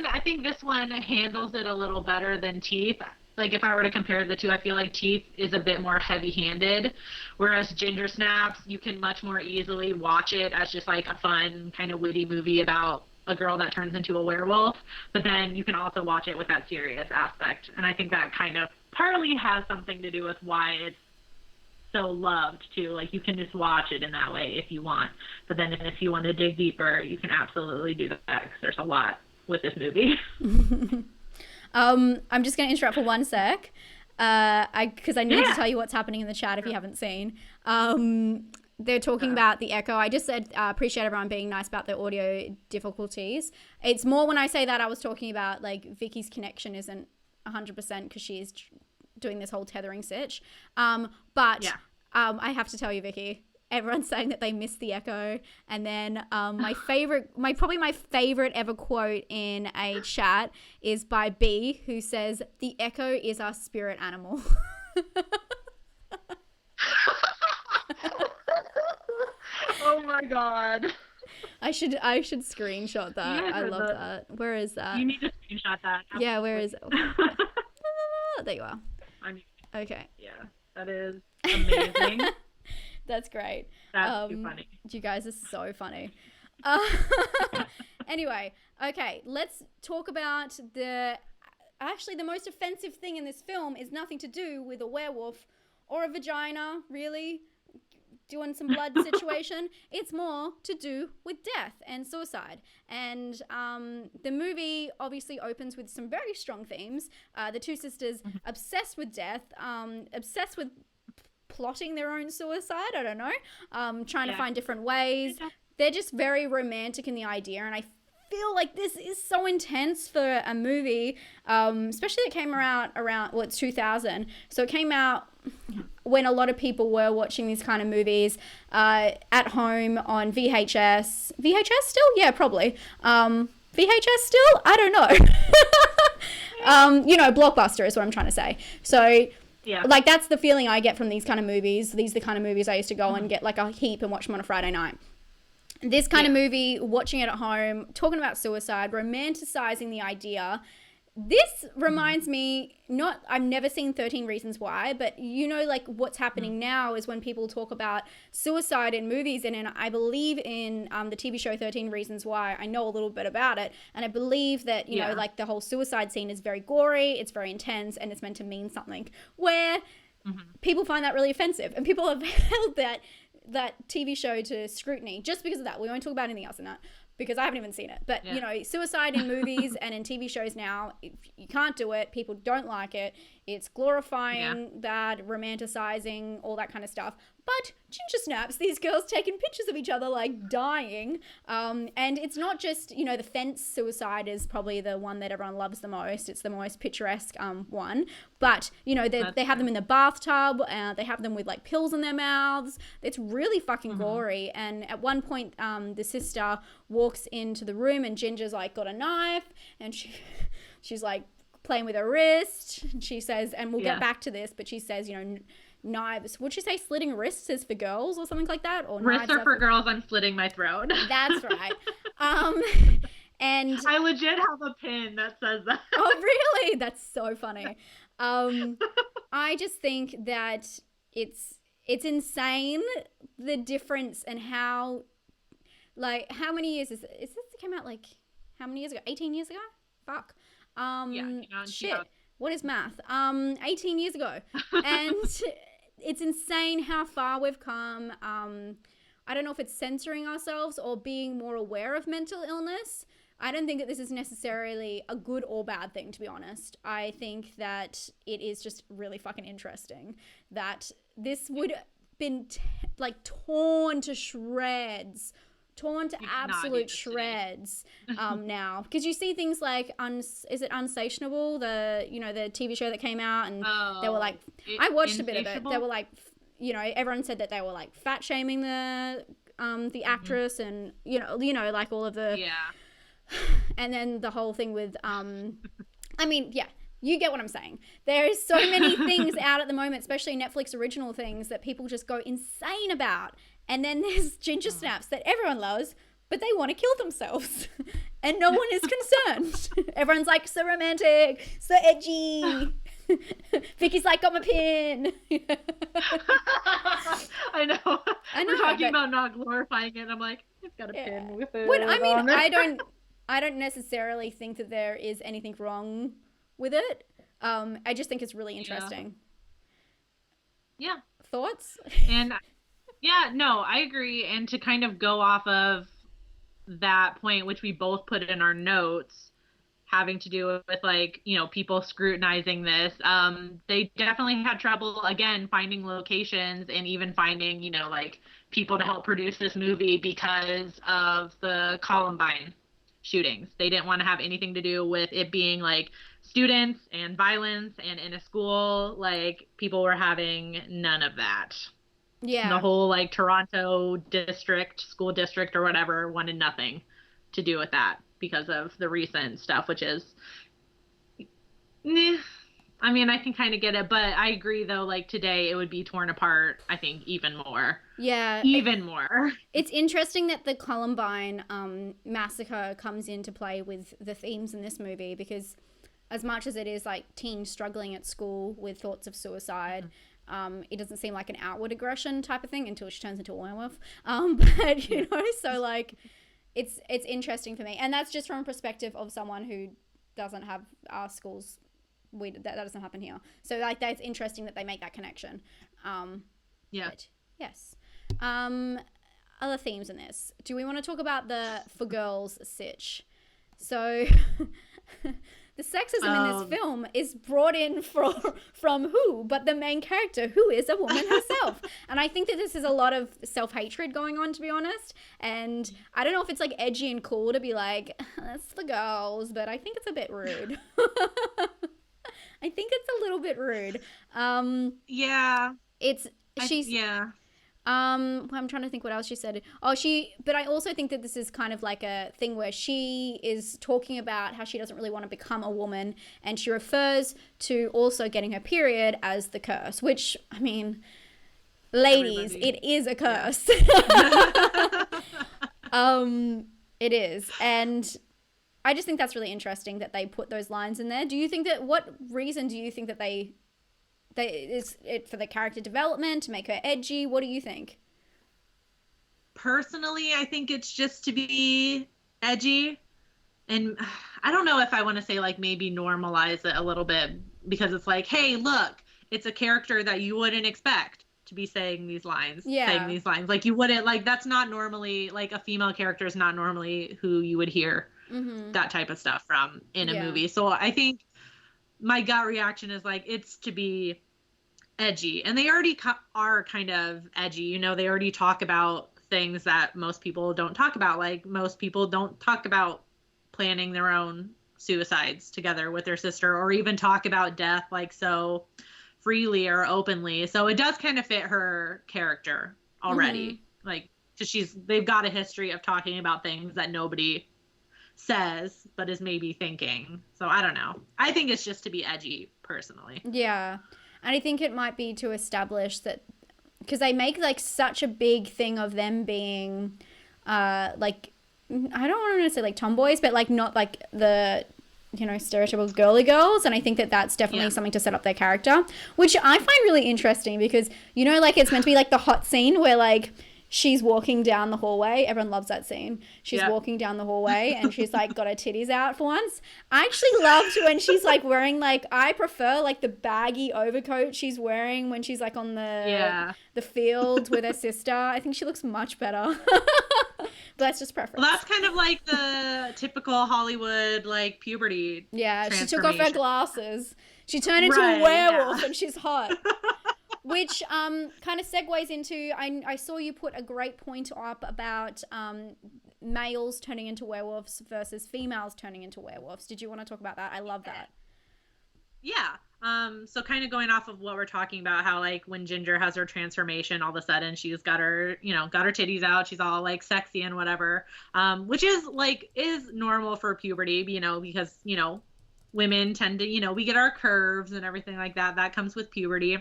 I think this one handles it a little better than Teeth. If I were to compare the two, I feel like Teeth is a bit more heavy-handed, whereas Ginger Snaps, you can much more easily watch it as just a fun kind of witty movie about a girl that turns into a werewolf, but then you can also watch it with that serious aspect. And I think that kind of partly has something to do with why it's so loved too. You can just watch it in that way if you want, but then if you want to dig deeper, you can absolutely do that, because there's a lot with this movie. I'm just going to interrupt for one sec, because I need to tell you what's happening in the chat if you haven't seen. they're talking about the echo. I just said appreciate everyone being nice about the audio difficulties. It's more when I say that I was talking about like Vicky's connection isn't 100% because she is doing this whole tethering sitch. But I have to tell you, Vicky, everyone's saying that they miss the echo. And then my favorite ever quote in a chat is by B, who says, "The echo is our spirit animal." Oh my god. I should screenshot that. I love that. Where is that? You need to screenshot that. Absolutely. Yeah, where is it? There you are. Okay. Yeah, that is amazing. That's great. That's too funny. You guys are so funny. Anyway, okay, let's talk about actually the most offensive thing in this film is nothing to do with a werewolf or a vagina, really, doing some blood situation. It's more to do with death and suicide. And the movie obviously opens with some very strong themes. The two sisters obsessed with death, obsessed with plotting their own suicide, I don't know, trying to find different ways. They're just very romantic in the idea, and I feel like this is so intense for a movie, especially it came around it's 2000, so it came out when a lot of people were watching these kind of movies at home on VHS still, yeah, probably VHS still, I don't know. Blockbuster is what I'm trying to say. So like that's the feeling I get from these kind of movies. These are the kind of movies I used to go and get like a heap and watch them on a Friday night. This kind of movie, watching it at home, talking about suicide, romanticizing the idea. This reminds me, I've never seen 13 Reasons Why, but like what's happening now is when people talk about suicide in movies, and I believe in the TV show 13 Reasons Why, I know a little bit about it, and I believe that, you know, like the whole suicide scene is very gory, it's very intense, and it's meant to mean something, where people find that really offensive, and people have held that TV show to scrutiny just because of that. We won't talk about anything else in that because I haven't even seen it. But, suicide in movies and in TV shows now, you can't do it. People don't like it. It's glorifying bad, romanticizing, all that kind of stuff. But ginger snaps, these girls taking pictures of each other like dying. And it's not just, the fence suicide is probably the one that everyone loves the most. It's the most picturesque one. But, they have them in the bathtub. They have them with like pills in their mouths. It's really fucking gory. And at one point, the sister walks into the room and Ginger's like got a knife and she's like playing with her wrist. And she says, and we'll get back to this, but she says, knives. Would you say slitting wrists is for girls or something like that? Or wrists are for girls. I'm slitting my throat. That's right. And I legit have a pin that says that. Oh, really? That's so funny. I just think that it's insane the difference and how many years is this came out like how many years ago? 18 years ago? Fuck. Shit. What is math? 18 years ago. And it's insane how far we've come. I don't know if it's censoring ourselves or being more aware of mental illness. I don't think that this is necessarily a good or bad thing, to be honest. I think that it is just really fucking interesting that this would have been torn to shreds, torn to absolute shreds now, because you see things like is it Unsatiable, the the TV show that came out, and they were like, I watched a bit of it, they were like, everyone said that they were like fat shaming the actress, and like all of the and then the whole thing with you get what I'm saying. There is so many things out at the moment, especially Netflix original things, that people just go insane about. And then there's ginger snaps that everyone loves, but they want to kill themselves. And no one is concerned. Everyone's like, so romantic, so edgy. Vicky's like, got my pin. I know. We're talking about not glorifying it. I'm like, it's got a pin with it. But I don't necessarily think that there is anything wrong with it. I just think it's really interesting. Yeah. Thoughts? And no, I agree. And to kind of go off of that point, which we both put in our notes, having to do with people scrutinizing this, they definitely had trouble again finding locations and even finding people to help produce this movie because of the Columbine shootings. They didn't want to have anything to do with it being like students and violence and in a school. Like, people were having none of that. Yeah. The whole like Toronto school district or whatever wanted nothing to do with that because of the recent stuff, which is, I mean, I can kind of get it, but I agree though, like today it would be torn apart, I think, even more. Yeah. Even more. It's interesting that the Columbine massacre comes into play with the themes in this movie, because as much as it is like teens struggling at school with thoughts of suicide, it doesn't seem like an outward aggression type of thing until she turns into a werewolf. But, you know, so like it's interesting for me. And that's just from a perspective of someone who doesn't have our schools. That doesn't happen here. So like that's interesting that they make that connection. Yeah. But, yes. Other themes in this. Do we want to talk about the for girls sitch? So the sexism in this film is brought in from who but the main character, who is a woman herself. And I think that this is a lot of self-hatred going on, to be honest. And I don't know if it's like edgy and cool to be like, that's for girls, but I think it's a bit rude. I think it's a little bit rude. Yeah. I'm trying to think what else she said. But I also think that this is kind of like a thing where she is talking about how she doesn't really want to become a woman, and she refers to also getting her period as the curse, which, I mean, ladies, it is a curse. It is. And I just think that's really interesting that they put those lines in there. What reason do you think that is it for the character development, to make her edgy? What do you think? Personally, I think it's just to be edgy. And I don't know if I want to say like maybe normalize it a little bit, because it's like, hey, look, it's a character that you wouldn't expect to be saying these lines. Yeah. Saying these lines. Like, you wouldn't, like, that's not normally, like, a female character is not normally who you would hear that type of stuff from in a movie. So I think my gut reaction is like, it's to be edgy. And they already are kind of edgy. You know, they already talk about things that most people don't talk about. Like, most people don't talk about planning their own suicides together with their sister, or even talk about death like so freely or openly. So it does kind of fit her character already. Like, because they've got a history of talking about things that nobody says but is maybe thinking. So I don't know. I think it's just to be edgy, personally. Yeah. And I think it might be to establish that, because they make like such a big thing of them being like, I don't want to say like tomboys, but like not like the, you know, stereotypical girly girls. And I think that that's definitely something to set up their character, which I find really interesting, because, you know, like it's meant to be like the hot scene where like she's walking down the hallway. Everyone loves that scene. She's walking down the hallway and she's like got her titties out for once. I actually loved when she's like wearing like, I prefer like the baggy overcoat she's wearing when she's like on the field with her sister. I think she looks much better. But that's just preference. Well, that's kind of like the typical Hollywood like puberty. Yeah, she took off her glasses. She turned into a werewolf and she's hot. Which kind of segues into, I saw you put a great point up about males turning into werewolves versus females turning into werewolves. Did you want to talk about that? I love that. Yeah. So kind of going off of what we're talking about, how like when Ginger has her transformation, all of a sudden she's got her, you know, got her titties out. She's all like sexy and whatever, which is normal for puberty, you know, because, you know, women tend to, you know, we get our curves and everything like that. That comes with puberty.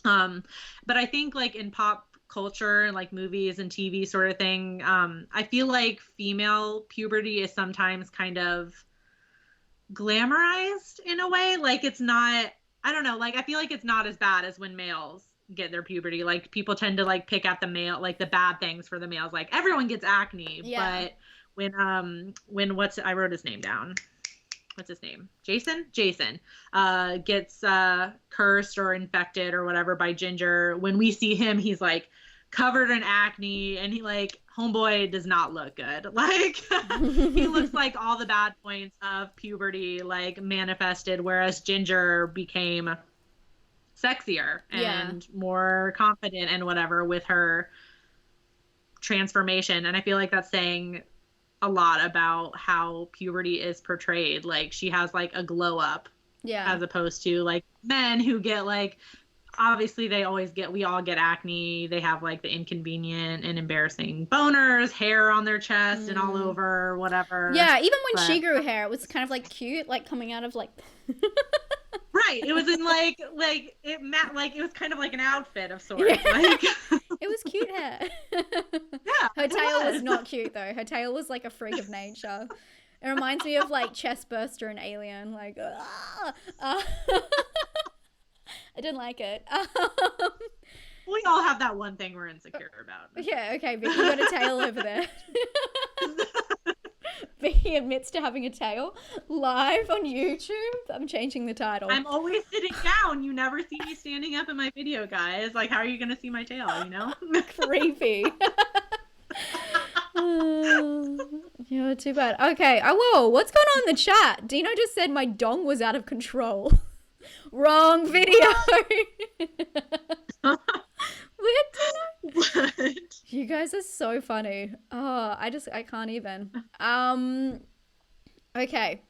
But I think like in pop culture, like movies and TV sort of thing, I feel like female puberty is sometimes kind of glamorized in a way. Like, it's not, I don't know, like I feel like it's not as bad as when males get their puberty. Like, people tend to like pick at the male, like the bad things for the males. Like, everyone gets acne, but when I wrote his name down. What's his name? Jason gets cursed or infected or whatever by Ginger. When we see him, he's like covered in acne, and he like, homeboy does not look good. Like, he looks like all the bad points of puberty like manifested, whereas Ginger became sexier and more confident and whatever with her transformation. And I feel like that's saying a lot about how puberty is portrayed. Like she has like a glow up, as opposed to like men who get like, obviously we all get acne. They have like the inconvenient and embarrassing boners, hair on their chest and all over, whatever. Yeah, even when she grew hair, it was kind of like cute, like coming out of like right. It was in like it was kind of like an outfit of sorts. Yeah. Like it was cute hair. Yeah. Her tail was not cute though. Her tail was like a freak of nature. It reminds me of like Chestburster and Alien, like I didn't like it. We all have that one thing we're insecure about. Yeah, okay, Vicky, you got a tail over there. Vicky admits to having a tail live on YouTube. I'm changing the title. I'm always sitting down. You never see me standing up in my video, guys. Like, how are you going to see my tail, you know? Creepy. You're too bad. Okay, whoa, what's going on in the chat? Dino just said my dong was out of control. Wrong video. What? You guys are so funny. Oh, I can't even. Okay.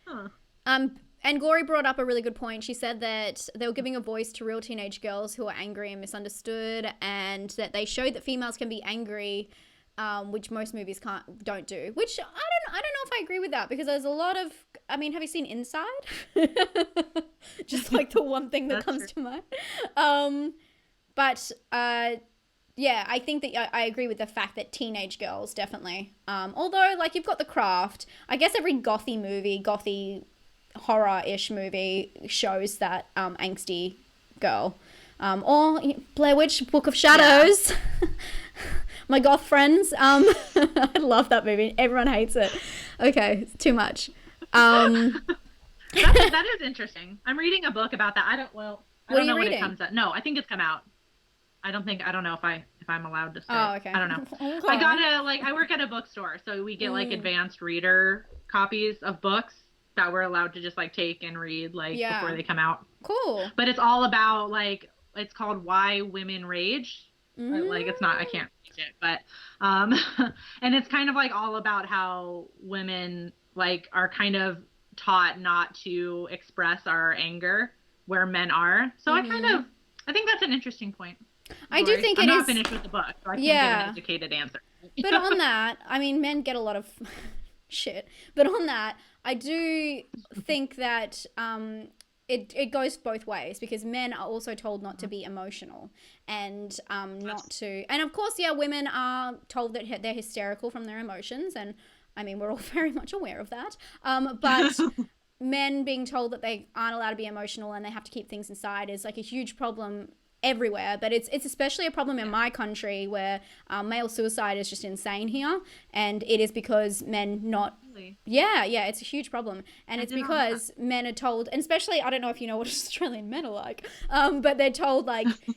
Huh. And Glory brought up a really good point. She said that they were giving a voice to real teenage girls who are angry and misunderstood, and that they showed that females can be angry, which most movies don't do. Which I don't know if I agree with that, because there's a lot of, I mean, have you seen Inside? Just like the one thing that comes to mind. But yeah, I think that I agree with the fact that teenage girls definitely. Although, like, you've got The Craft. I guess every gothy horror-ish movie shows that angsty girl. Or Blair Witch, Book of Shadows. Yeah. My goth friends. I love that movie. Everyone hates it. Okay, it's too much. That is interesting. I'm reading a book about that. I don't know when it comes out. No, I think it's come out. I don't know if I'm allowed to say. Oh, okay. I don't know. Okay. I work at a bookstore, so we get like advanced reader copies of books that we're allowed to just like take and read before they come out. Cool. But it's all about it's called Why Women Rage. It's not, I can't read it, but and it's kind of like all about how women are kind of taught not to express our anger where men are. So I think that's an interesting point. I do think I'm not finished with the book, so I can't give an educated answer. But on that, I mean, men get a lot of shit. But on that, I do think that it goes both ways, because men are also told not to be emotional and not to. And of course, yeah, women are told that they're hysterical from their emotions, and I mean, we're all very much aware of that. But men being told that they aren't allowed to be emotional and they have to keep things inside is like a huge problem everywhere, but it's especially a problem in my country, where male suicide is just insane here, and it is because men it's a huge problem, and it's because men are told, and especially, I don't know if you know what Australian men are like, but they're told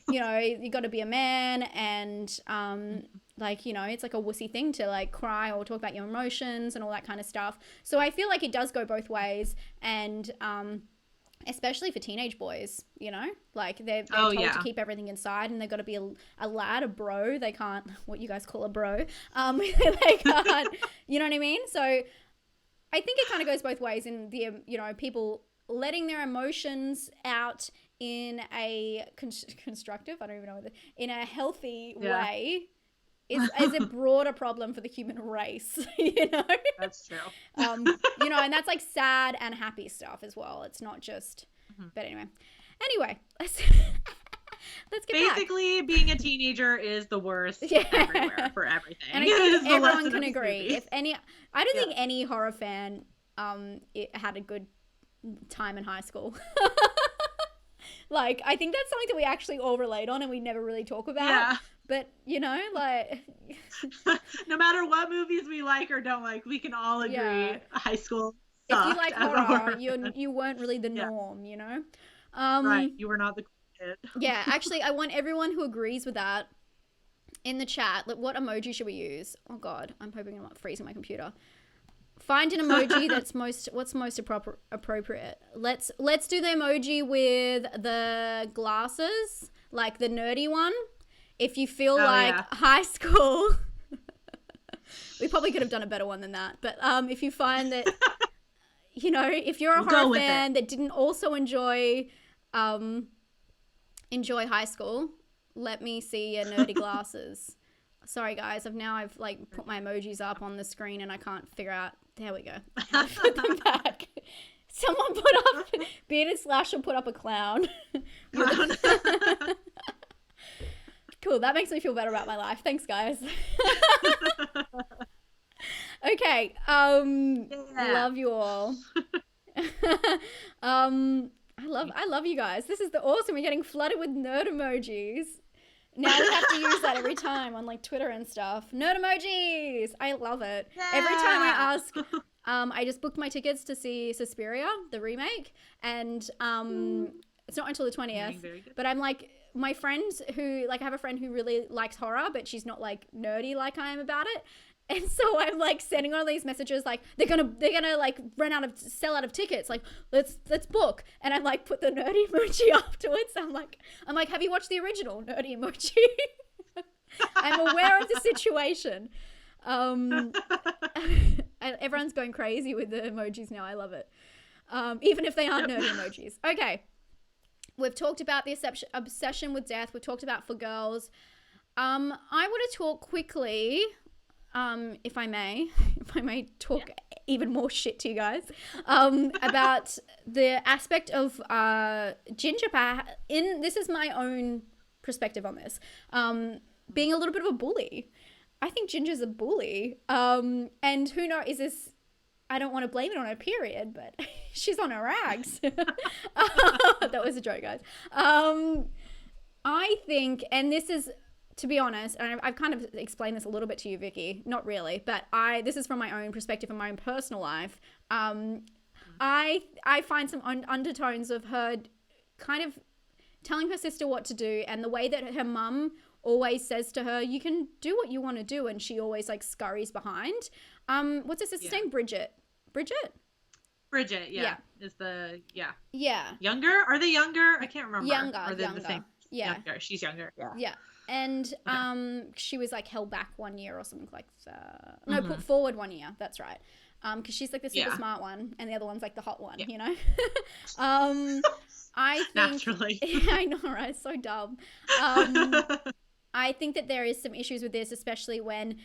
you got to be a man, and it's like a wussy thing to like cry or talk about your emotions and all that kind of stuff. So I feel like it does go both ways, and especially for teenage boys, they're told to keep everything inside, and they've got to be a lad, a bro. They can't, what you guys call a bro. They can't, you know what I mean? So I think it kind of goes both ways in the, people letting their emotions out in a constructive, I don't even know what in a healthy way is a broader problem for the human race, That's true. And that's like sad and happy stuff as well. It's not just, but anyway, let's get basically back. Being a teenager is the worst everywhere for everything. And I think everyone can agree. I don't think any horror fan had a good time in high school. I think that's something that we actually all relate on and we never really talk about. Yeah. But, no matter what movies we like or don't like, we can all agree high school sucked. If you like horror, you weren't really the norm, Right, you were not the kid. Yeah, actually, I want everyone who agrees with that in the chat. What emoji should we use? Oh, God, I'm hoping I'm not freezing my computer. Find an emoji that's most appropriate. Let's do the emoji with the glasses, like the nerdy one. if you feel high school, we probably could have done a better one than that. But if you find that, you know, if you're a horror fan that didn't also enjoy high school, let me see your nerdy glasses. Sorry guys, I've like put my emojis up on the screen and I can't figure out. There we go. Put them back. Someone put up bearded slasher put up a clown. Cool, that makes me feel better about my life. Thanks guys. Okay, love you all. I love you guys. This is awesome. We're getting flooded with nerd emojis. Now we have to use that every time on like Twitter and stuff. Nerd emojis. I love it. Yeah. Every time I ask, I just booked my tickets to see Suspiria, the remake, and it's not until the 20th. But I'm like, my friends who like, I have a friend who really likes horror, but she's not like nerdy like I am about it. And so I'm like sending all these messages like they're gonna like sell out of tickets, like let's book, and I like put the nerdy emoji afterwards. I'm like have you watched the original nerdy emoji? I'm aware of the situation. Everyone's going crazy with the emojis now. I love it, even if they aren't nerdy emojis. Okay, we've talked about the obsession with death. We've talked about For Girls. I want to talk quickly. If I may talk even more shit to you guys, about the aspect of Ginger. This is my own perspective on this. Being a little bit of a bully. I think Ginger's a bully. And who knows? Is this? I don't want to blame it on her period, but she's on her rags. That was a joke, guys. I think, and this is. To be honest, and I've kind of explained this a little bit to you, Vicky, not really, but this is from my own perspective and my own personal life. I find some undertones of her kind of telling her sister what to do, and the way that her mum always says to her, you can do what you want to do, and she always like scurries behind. What's her sister's name? Bridget, yeah. Is the younger? Are they younger? I can't remember. Are they the same? Yeah. Younger. She's younger. Yeah. And she was like held back 1 year or something like that. No, put forward 1 year. That's right. Because she's like the super smart one, and the other one's like the hot one. You know. I think, naturally. I know, right? It's so dumb. I think that there is some issues with this, especially when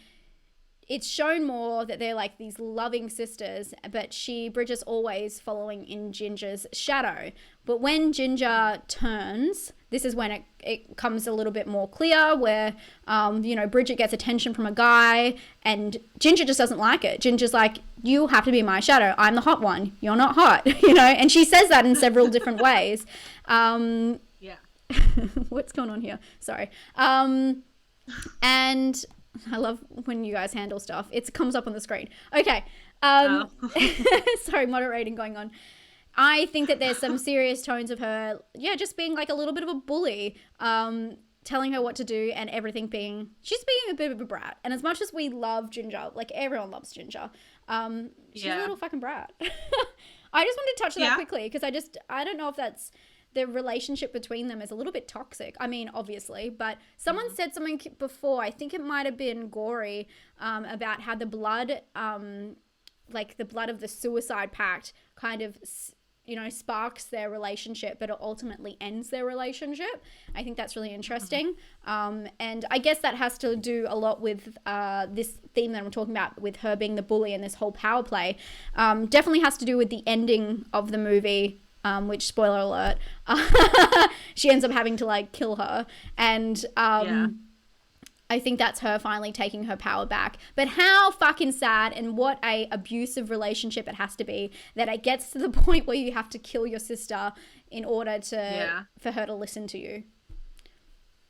it's shown more that they're like these loving sisters, but Bridget's always following in Ginger's shadow. But when Ginger turns, this is when it comes a little bit more clear where, Bridget gets attention from a guy and Ginger just doesn't like it. Ginger's like, you have to be my shadow. I'm the hot one. You're not hot, and she says that in several different ways. What's going on here? Sorry. And I love when you guys handle stuff. It comes up on the screen. Okay. Sorry, moderating going on. I think that there's some serious tones of her, just being like a little bit of a bully, telling her what to do and everything she's being a bit of a brat. And as much as we love Ginger, like everyone loves Ginger, she's a little fucking brat. I just wanted to touch on that quickly because I don't know if that's the relationship between them is a little bit toxic. I mean, obviously, but someone said something before, I think it might have been Gory, about how the blood, like the blood of the suicide pact kind of, sparks their relationship, but it ultimately ends their relationship. I think that's really interesting. And I guess that has to do a lot with this theme that I'm talking about with her being the bully and this whole power play. Definitely has to do with the ending of the movie, which, spoiler alert, she ends up having to like kill her. And I think that's her finally taking her power back. But how fucking sad, and what a abusive relationship it has to be that it gets to the point where you have to kill your sister in order for her to listen to you.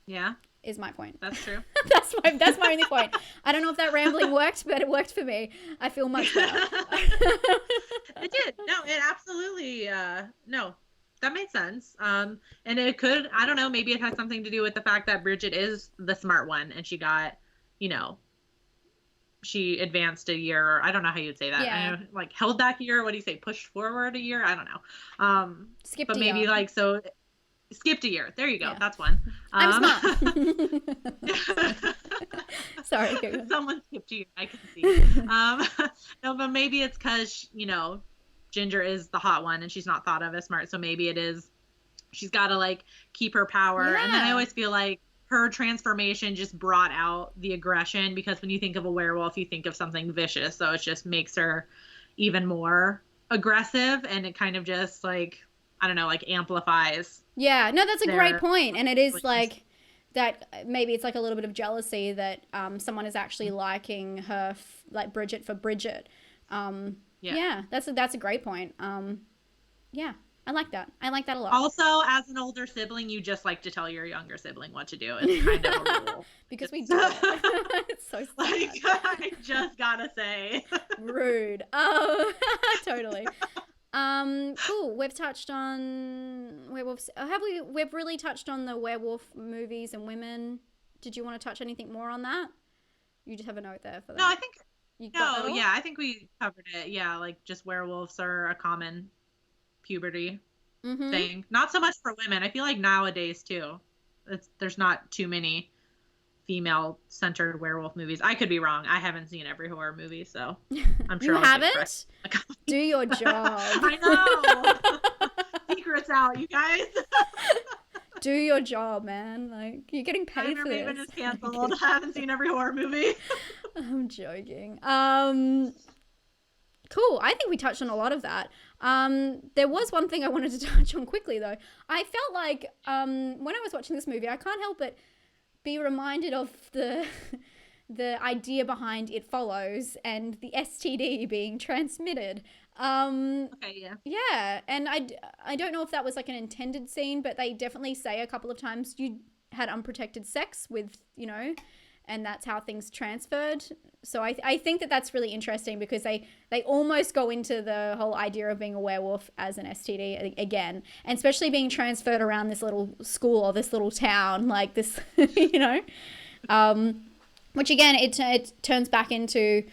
Yeah. Is my point. That's true. that's my only point. I don't know if that rambling worked, but it worked for me. I feel much better. It did. No, it absolutely, no. That made sense. And it could, I don't know, maybe it has something to do with the fact that Bridget is the smart one and she got, she advanced a year, or I don't know how you'd say that. Yeah. I know, like held back a year. What do you say? Pushed forward a year? I don't know. Skipped but a maybe year. like, so skipped a year. There you go. Yeah. That's one. I'm smart. Sorry. Go on. Someone skipped a year. I can see. No, but maybe it's because, you know, Ginger is the hot one and she's not thought of as smart. So maybe it is, she's got to like keep her power. And then I Yeah. always feel like her transformation just brought out the aggression, because when you think of a werewolf, you think of something vicious. So it just makes her even more aggressive, and it kind of just like, I don't know, like amplifies. Yeah, no, that's a great Their point. And it is relationship. like that, maybe it's like a little bit of jealousy that someone is actually liking her, like Bridget for Bridget. Yeah, that's a great point. Yeah, I like that. I like that a lot. Also, as an older sibling, you just like to tell your younger sibling what to do. It's kind of a rule. Because we do it. It's so sad. Like, I just gotta say. Rude. Totally. Cool. We've touched on werewolves. We've really touched on the werewolf movies and women. Did you want to touch anything more on that? You just have a note there for that. No, I think, You got that all? yeah, I think we covered it. Yeah, like just werewolves are a common puberty Mm-hmm. thing. Not so much for women. I feel like nowadays too, there's not too many female-centered werewolf movies. I could be wrong. I haven't seen every horror movie, so I'm sure You I'll get haven't? correct. Do your job. I know. Secrets out, you guys. Do your job, man. Like, you're getting paid Tiger for Maven this. is canceled. I haven't seen every horror movie. I'm joking. Cool. I think we touched on a lot of that. There was one thing I wanted to touch on quickly, though. I felt like when I was watching this movie, I can't help but be reminded of the the idea behind It Follows and the STD being transmitted. Okay, yeah. Yeah, and I don't know if that was like an intended scene, but they definitely say a couple of times you had unprotected sex with, you know, and that's how things transferred. So I think that that's really interesting, because they almost go into the whole idea of being a werewolf as an STD again, and especially being transferred around this little school or this little town, like this, you know, which again, it turns back into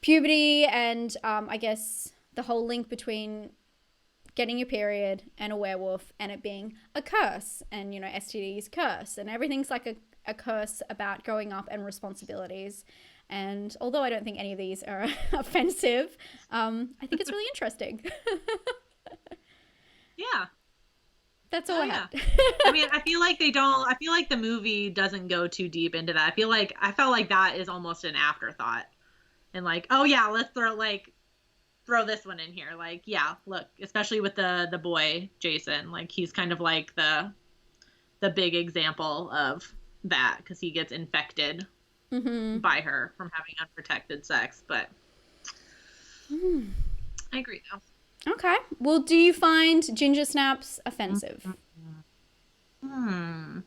puberty and I guess the whole link between getting your period and a werewolf and it being a curse, and, you know, STD is curse, and everything's like a curse about growing up and responsibilities. And although I don't think any of these are offensive, I think it's really interesting. Yeah. That's all I yeah. had. I mean, I feel like the movie doesn't go too deep into that. I felt like that is almost an afterthought. And like, oh yeah, let's throw this one in here. Like, yeah, look, especially with the boy, Jason, like he's kind of like the big example of that, because he gets infected by her from having unprotected sex. But I agree though. Okay. Well, do you find ginger snaps offensive? I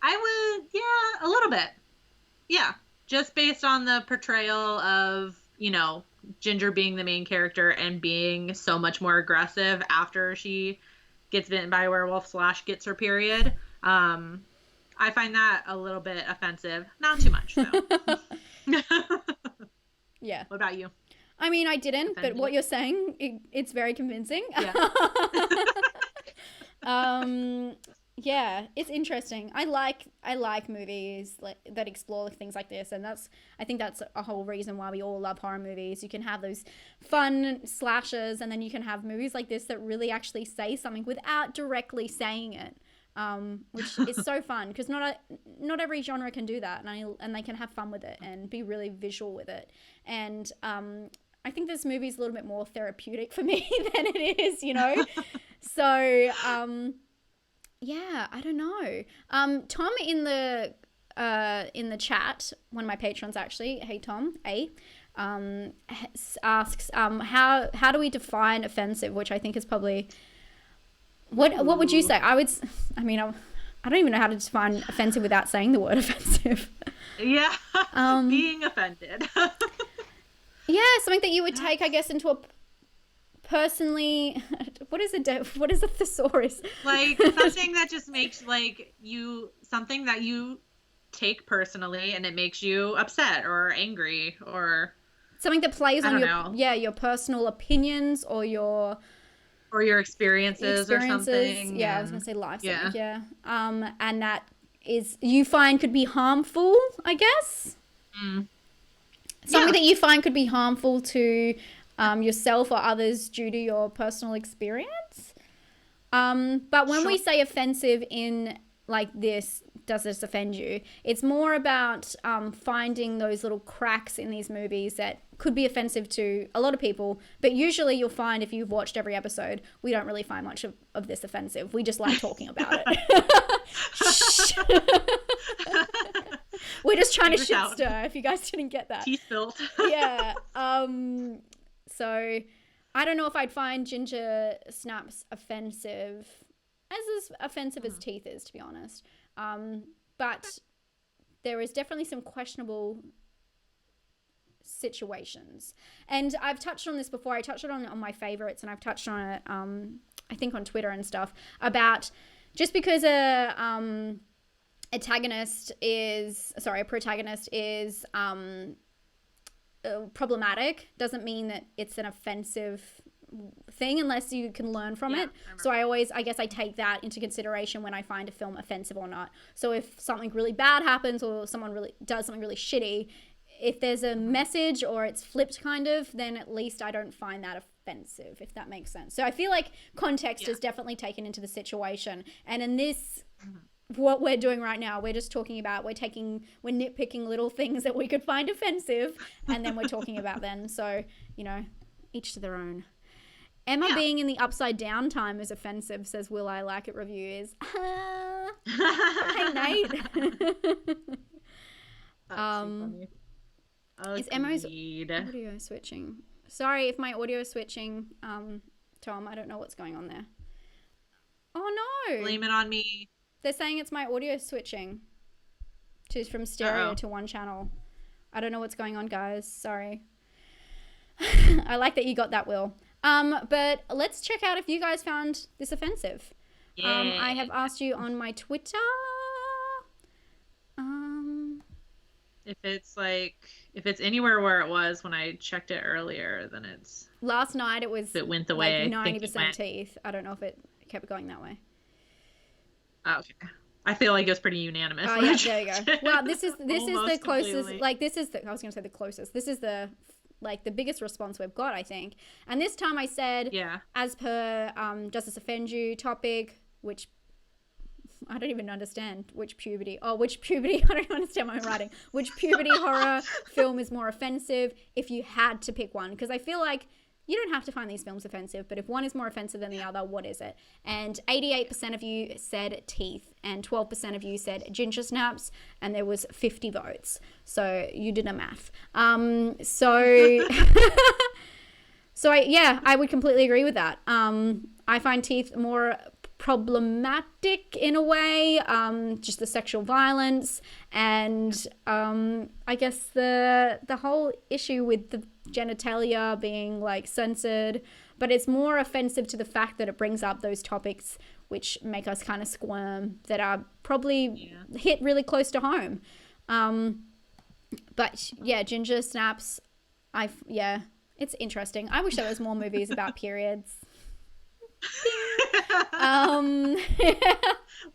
would, yeah, a little bit. Yeah. Just based on the portrayal of, you know, Ginger being the main character and being so much more aggressive after she gets bitten by a werewolf / gets her period. I find that a little bit offensive. Not too much, though. Yeah. What about you? I mean, I didn't, but Offended? what you're saying, it's very convincing. Yeah. Yeah, it's interesting. I like movies that explore things like this, and I think that's a whole reason why we all love horror movies. You can have those fun slashers, and then you can have movies like this that really actually say something without directly saying it, which is so fun, because not every genre can do that, and they can have fun with it and be really visual with it. And I think this movie is a little bit more therapeutic for me than it is, you know. So yeah, I don't know. Tom in the chat, one of my patrons actually, hey Tom, asks how do we define offensive, which I think is probably what would you say? I don't even know how to define offensive without saying the word offensive. Yeah. Being offended. Yeah, something that you would take, I guess, into a personally, what is a thesaurus? Like something that just makes something that you take personally and it makes you upset or angry, or something that plays on your your personal opinions or your or your experiences or something. Yeah, I was gonna say life. Yeah. Yeah. And that is you find could be harmful, I guess. Something that you find could be harmful to yourself or others due to your personal experience. But when we say offensive in like this, does this offend you? It's more about finding those little cracks in these movies that could be offensive to a lot of people. But usually you'll find if you've watched every episode, we don't really find much of this offensive. We just like talking about it. We're just trying to shit stir, if you guys didn't get that. Teeth built. Yeah. So I don't know if I'd find ginger snaps offensive as offensive as teeth is, to be honest. But there is definitely some questionable situations. And I've touched on this before. I touched on my favorites, and I've touched on it, I think on Twitter and stuff, about just because a protagonist is problematic doesn't mean that it's an offensive thing unless you can learn from it. So I guess I take that into consideration when I find a film offensive or not. So if something really bad happens or someone really does something really shitty, if there's a message or it's flipped kind of, then at least I don't find that offensive, if that makes sense. So I feel like context is definitely taken into the situation. And in this, what we're doing right now, we're just talking about, we're nitpicking little things that we could find offensive, and then we're talking about them. So, each to their own. Emma being in the upside down time is offensive, says Will I Like It Reviews. Hey, Nate. Funny. Is Emma's audio switching? Sorry if my audio is switching, Tom. I don't know what's going on there. Oh, no. Blame it on me. They're saying it's my audio switching from stereo to one channel. I don't know what's going on, guys. Sorry. I like that you got that, Will. But let's check out if you guys found this offensive. I have asked you on my Twitter. If it's anywhere where it was when I checked it earlier, then it's... Last night it went the way like 90% teeth. I don't know if it kept going that way. Oh, okay. I feel like it was pretty unanimous. Oh, yeah, there you go. Well, this is the closest, completely. like, this is the, I was going to say the closest. This is the biggest response we've got, I think. And this time I said, as per does this offend you topic, which I don't even understand which puberty. I don't even understand my own writing. Which puberty horror film is more offensive if you had to pick one? Because I feel like you don't have to find these films offensive, but if one is more offensive than the other, what is it? And 88% of you said teeth, and 12% of you said ginger snaps, and there was 50 votes. So you did a math. I would completely agree with that. I find teeth more problematic in a way, just the sexual violence, and I guess the whole issue with the genitalia being like censored, but it's more offensive to the fact that it brings up those topics which make us kind of squirm, that are probably hit really close to home. But yeah, ginger snaps, it's interesting. I wish there was more movies about periods.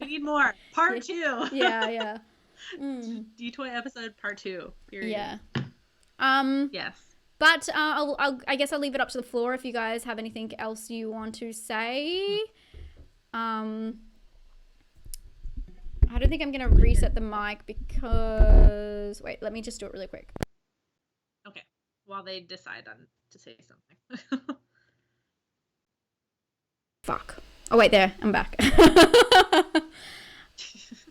We need more. Part 2. Yeah. DTOY episode part 2. Period. Yeah. Yes. But I guess I'll leave it up to the floor if you guys have anything else you want to say. I don't think I'm going to reset the mic because... Wait, let me just do it really quick. Okay. While they decide on to say something. Fuck. Oh, wait, there. I'm back. I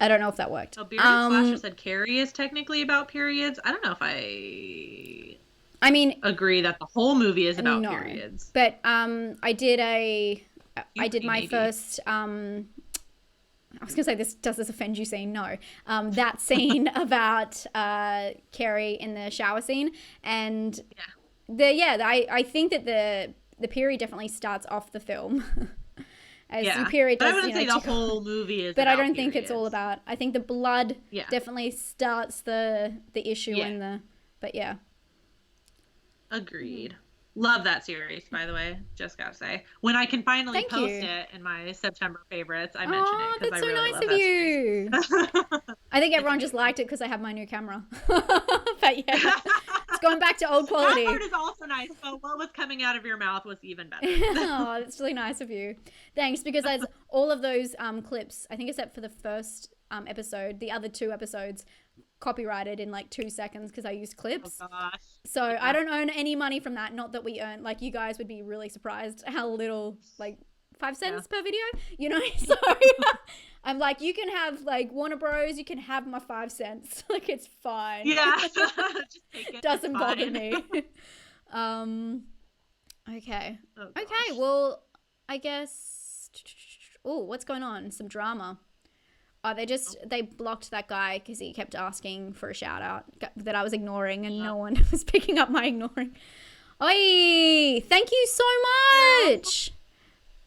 don't know if that worked. So Bearded Slasher said Carrie is technically about periods. I don't know if I agree that the whole movie is about periods. But I did my first I was gonna say does this offend you saying no? That scene about Carrie in the shower scene, and I think that the period definitely starts off the film. Period does, I wouldn't say the whole movie is. But I don't think it's all about. I think the blood definitely starts the issue and the. But yeah. Agreed. Love that series, by the way. Just gotta say, when I can finally Thank post you. it in my September favorites, I mention Oh, it because that's I so really nice love of that you. series. I think everyone It's just amazing. liked it because I have my new camera. But yeah, it's going back to old quality. That part is also nice, but what was coming out of your mouth was even better. Oh, that's really nice of you. Thanks, because there's all of those clips, I think except for the first episode, the other 2 episodes copyrighted in like 2 seconds because I used clips. Oh gosh. So Yeah. I don't earn any money from that. Not that we earn, like, you guys would be really surprised how little, like 5 cents per video, you know? So I'm like, you can have like Warner Bros, you can have my 5 cents. Like, it's fine. Yeah. Just take it. Doesn't It's bother fine. me. Okay. Oh, Okay, gosh. well, I guess. Oh, what's going on? Some drama. Oh, they blocked that guy because he kept asking for a shout out that I was ignoring, and no one was picking up my ignoring. Oi, thank you so much.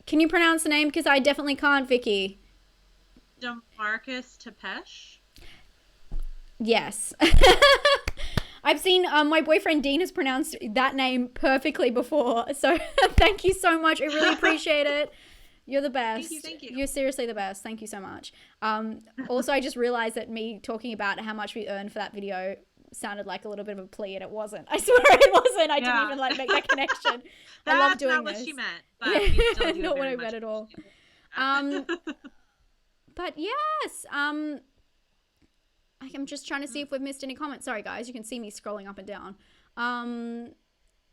Can you pronounce the name? Because I definitely can't, Vicky. DeMarcus Tepesh. Yes. I've seen my boyfriend Dean has pronounced that name perfectly before. So thank you so much. I really appreciate it. You're the best. Thank you. You're seriously the best. Thank you so much. Also, I just realized that me talking about how much we earned for that video sounded like a little bit of a plea, and it wasn't. I swear it wasn't. I didn't even like make that connection. I love doing That's not this. what she meant. But we still do Not what very I much meant at all. appreciate it. But yes, I'm just trying to see if we've missed any comments. Sorry, guys, you can see me scrolling up and down.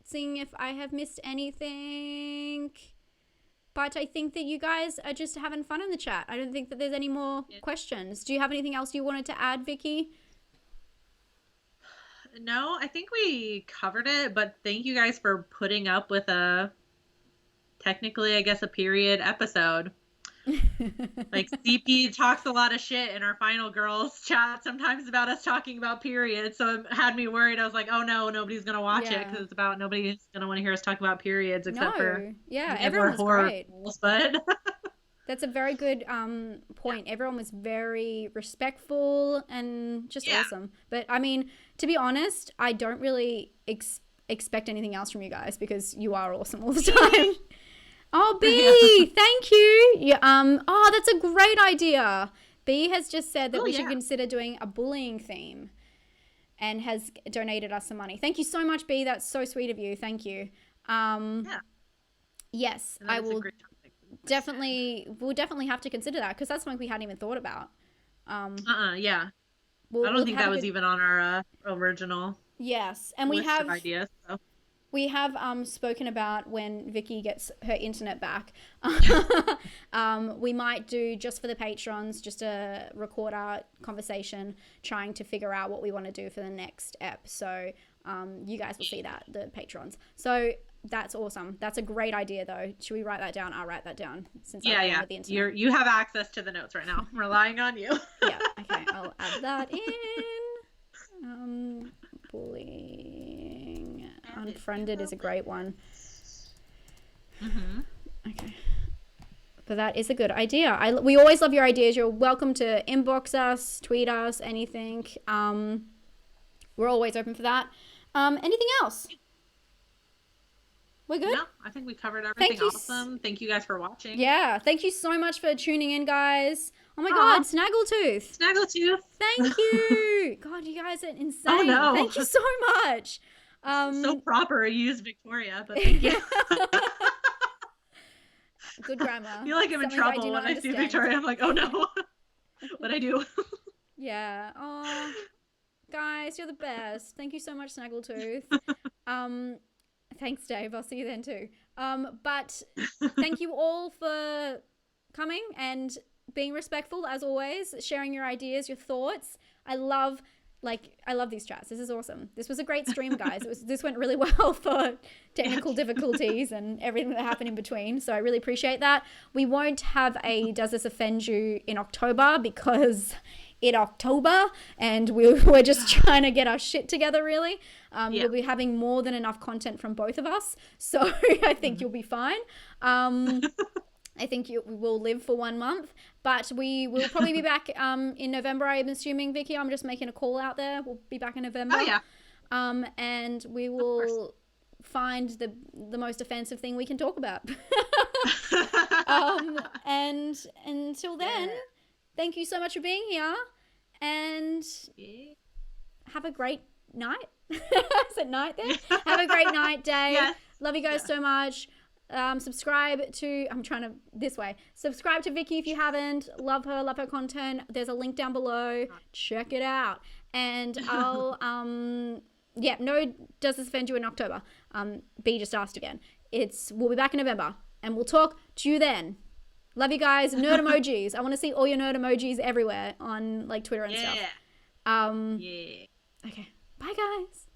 Seeing if I have missed anything. But I think that you guys are just having fun in the chat. I don't think that there's any more questions. Do you have anything else you wanted to add, Vicky? No, I think we covered it, but thank you guys for putting up with technically, I guess, a period episode. Like, CP talks a lot of shit in our final girls chat sometimes about us talking about periods, so it had me worried. I was like, oh no, nobody's gonna watch it because it's about nobody's gonna want to hear us talk about periods except for everyone was great. Girls, but that's a very good point. Everyone was very respectful and just awesome. But I mean, to be honest, I don't really expect anything else from you guys because you are awesome all the time. Oh, B, thank you. Yeah, oh, that's a great idea. B has just said that we should consider doing a bullying theme and has donated us some money. Thank you so much, B. That's so sweet of you. Thank you. Yes, I will we'll definitely have to consider that because that's something we hadn't even thought about. Yeah. I don't think that was even on our original. Yes, and we list have of ideas. So. We have spoken about when Vicky gets her internet back. We might do just for the patrons, just a record our conversation, trying to figure out what we want to do for the next ep. So you guys will see that, the patrons. So that's awesome. That's a great idea, though. Should we write that down? I'll write that down. Since I'm with the internet. You have access to the notes right now. I'm relying on you. Yeah. Okay. I'll add that in. Bullying. Unfriended is a great one. Okay. But that is a good idea. We always love your ideas. You're welcome to inbox us, tweet us, anything. We're always open for that. Anything else? We're good? No, I think we covered everything. Awesome. Thank you guys for watching. Yeah. Thank you so much for tuning in, guys. Oh my God, Snaggletooth. Snaggletooth. Thank you. God, you guys are insane. Oh, no. Thank you so much. So proper. You used Victoria, but thank you. Good grammar. I feel like I'm in trouble when I see Victoria. I'm like, oh no. What'd I do? Yeah. Oh, guys, you're the best. Thank you so much, Snaggletooth. Thanks, Dave. I'll see you then too. But thank you all for coming and being respectful as always, sharing your ideas, your thoughts. I love these chats. This is awesome. This was a great stream, guys. This went really well for technical difficulties and everything that happened in between. So I really appreciate that. We won't have a Does This Offend You in October because it's October and we're just trying to get our shit together, really. We'll be having more than enough content from both of us. So I think you'll be fine. I think we will live for 1 month, but we will probably be back in November, I'm assuming, Vicky. I'm just making a call out there. We'll be back in November. Oh, yeah. And we will find the most offensive thing we can talk about. And until then, thank you so much for being here, and have a great night. Is it night there? Have a great night, day. Yes. Love you guys so much. Subscribe to subscribe to Vicky if you haven't. Love her content. There's a link down below. Check it out. And I'll no, does this offend you in October? B just asked again. We'll be back in November, and we'll talk to you then. Love you guys. Nerd emojis. I want to see all your nerd emojis everywhere on like Twitter and stuff. Yeah. Okay. Bye guys.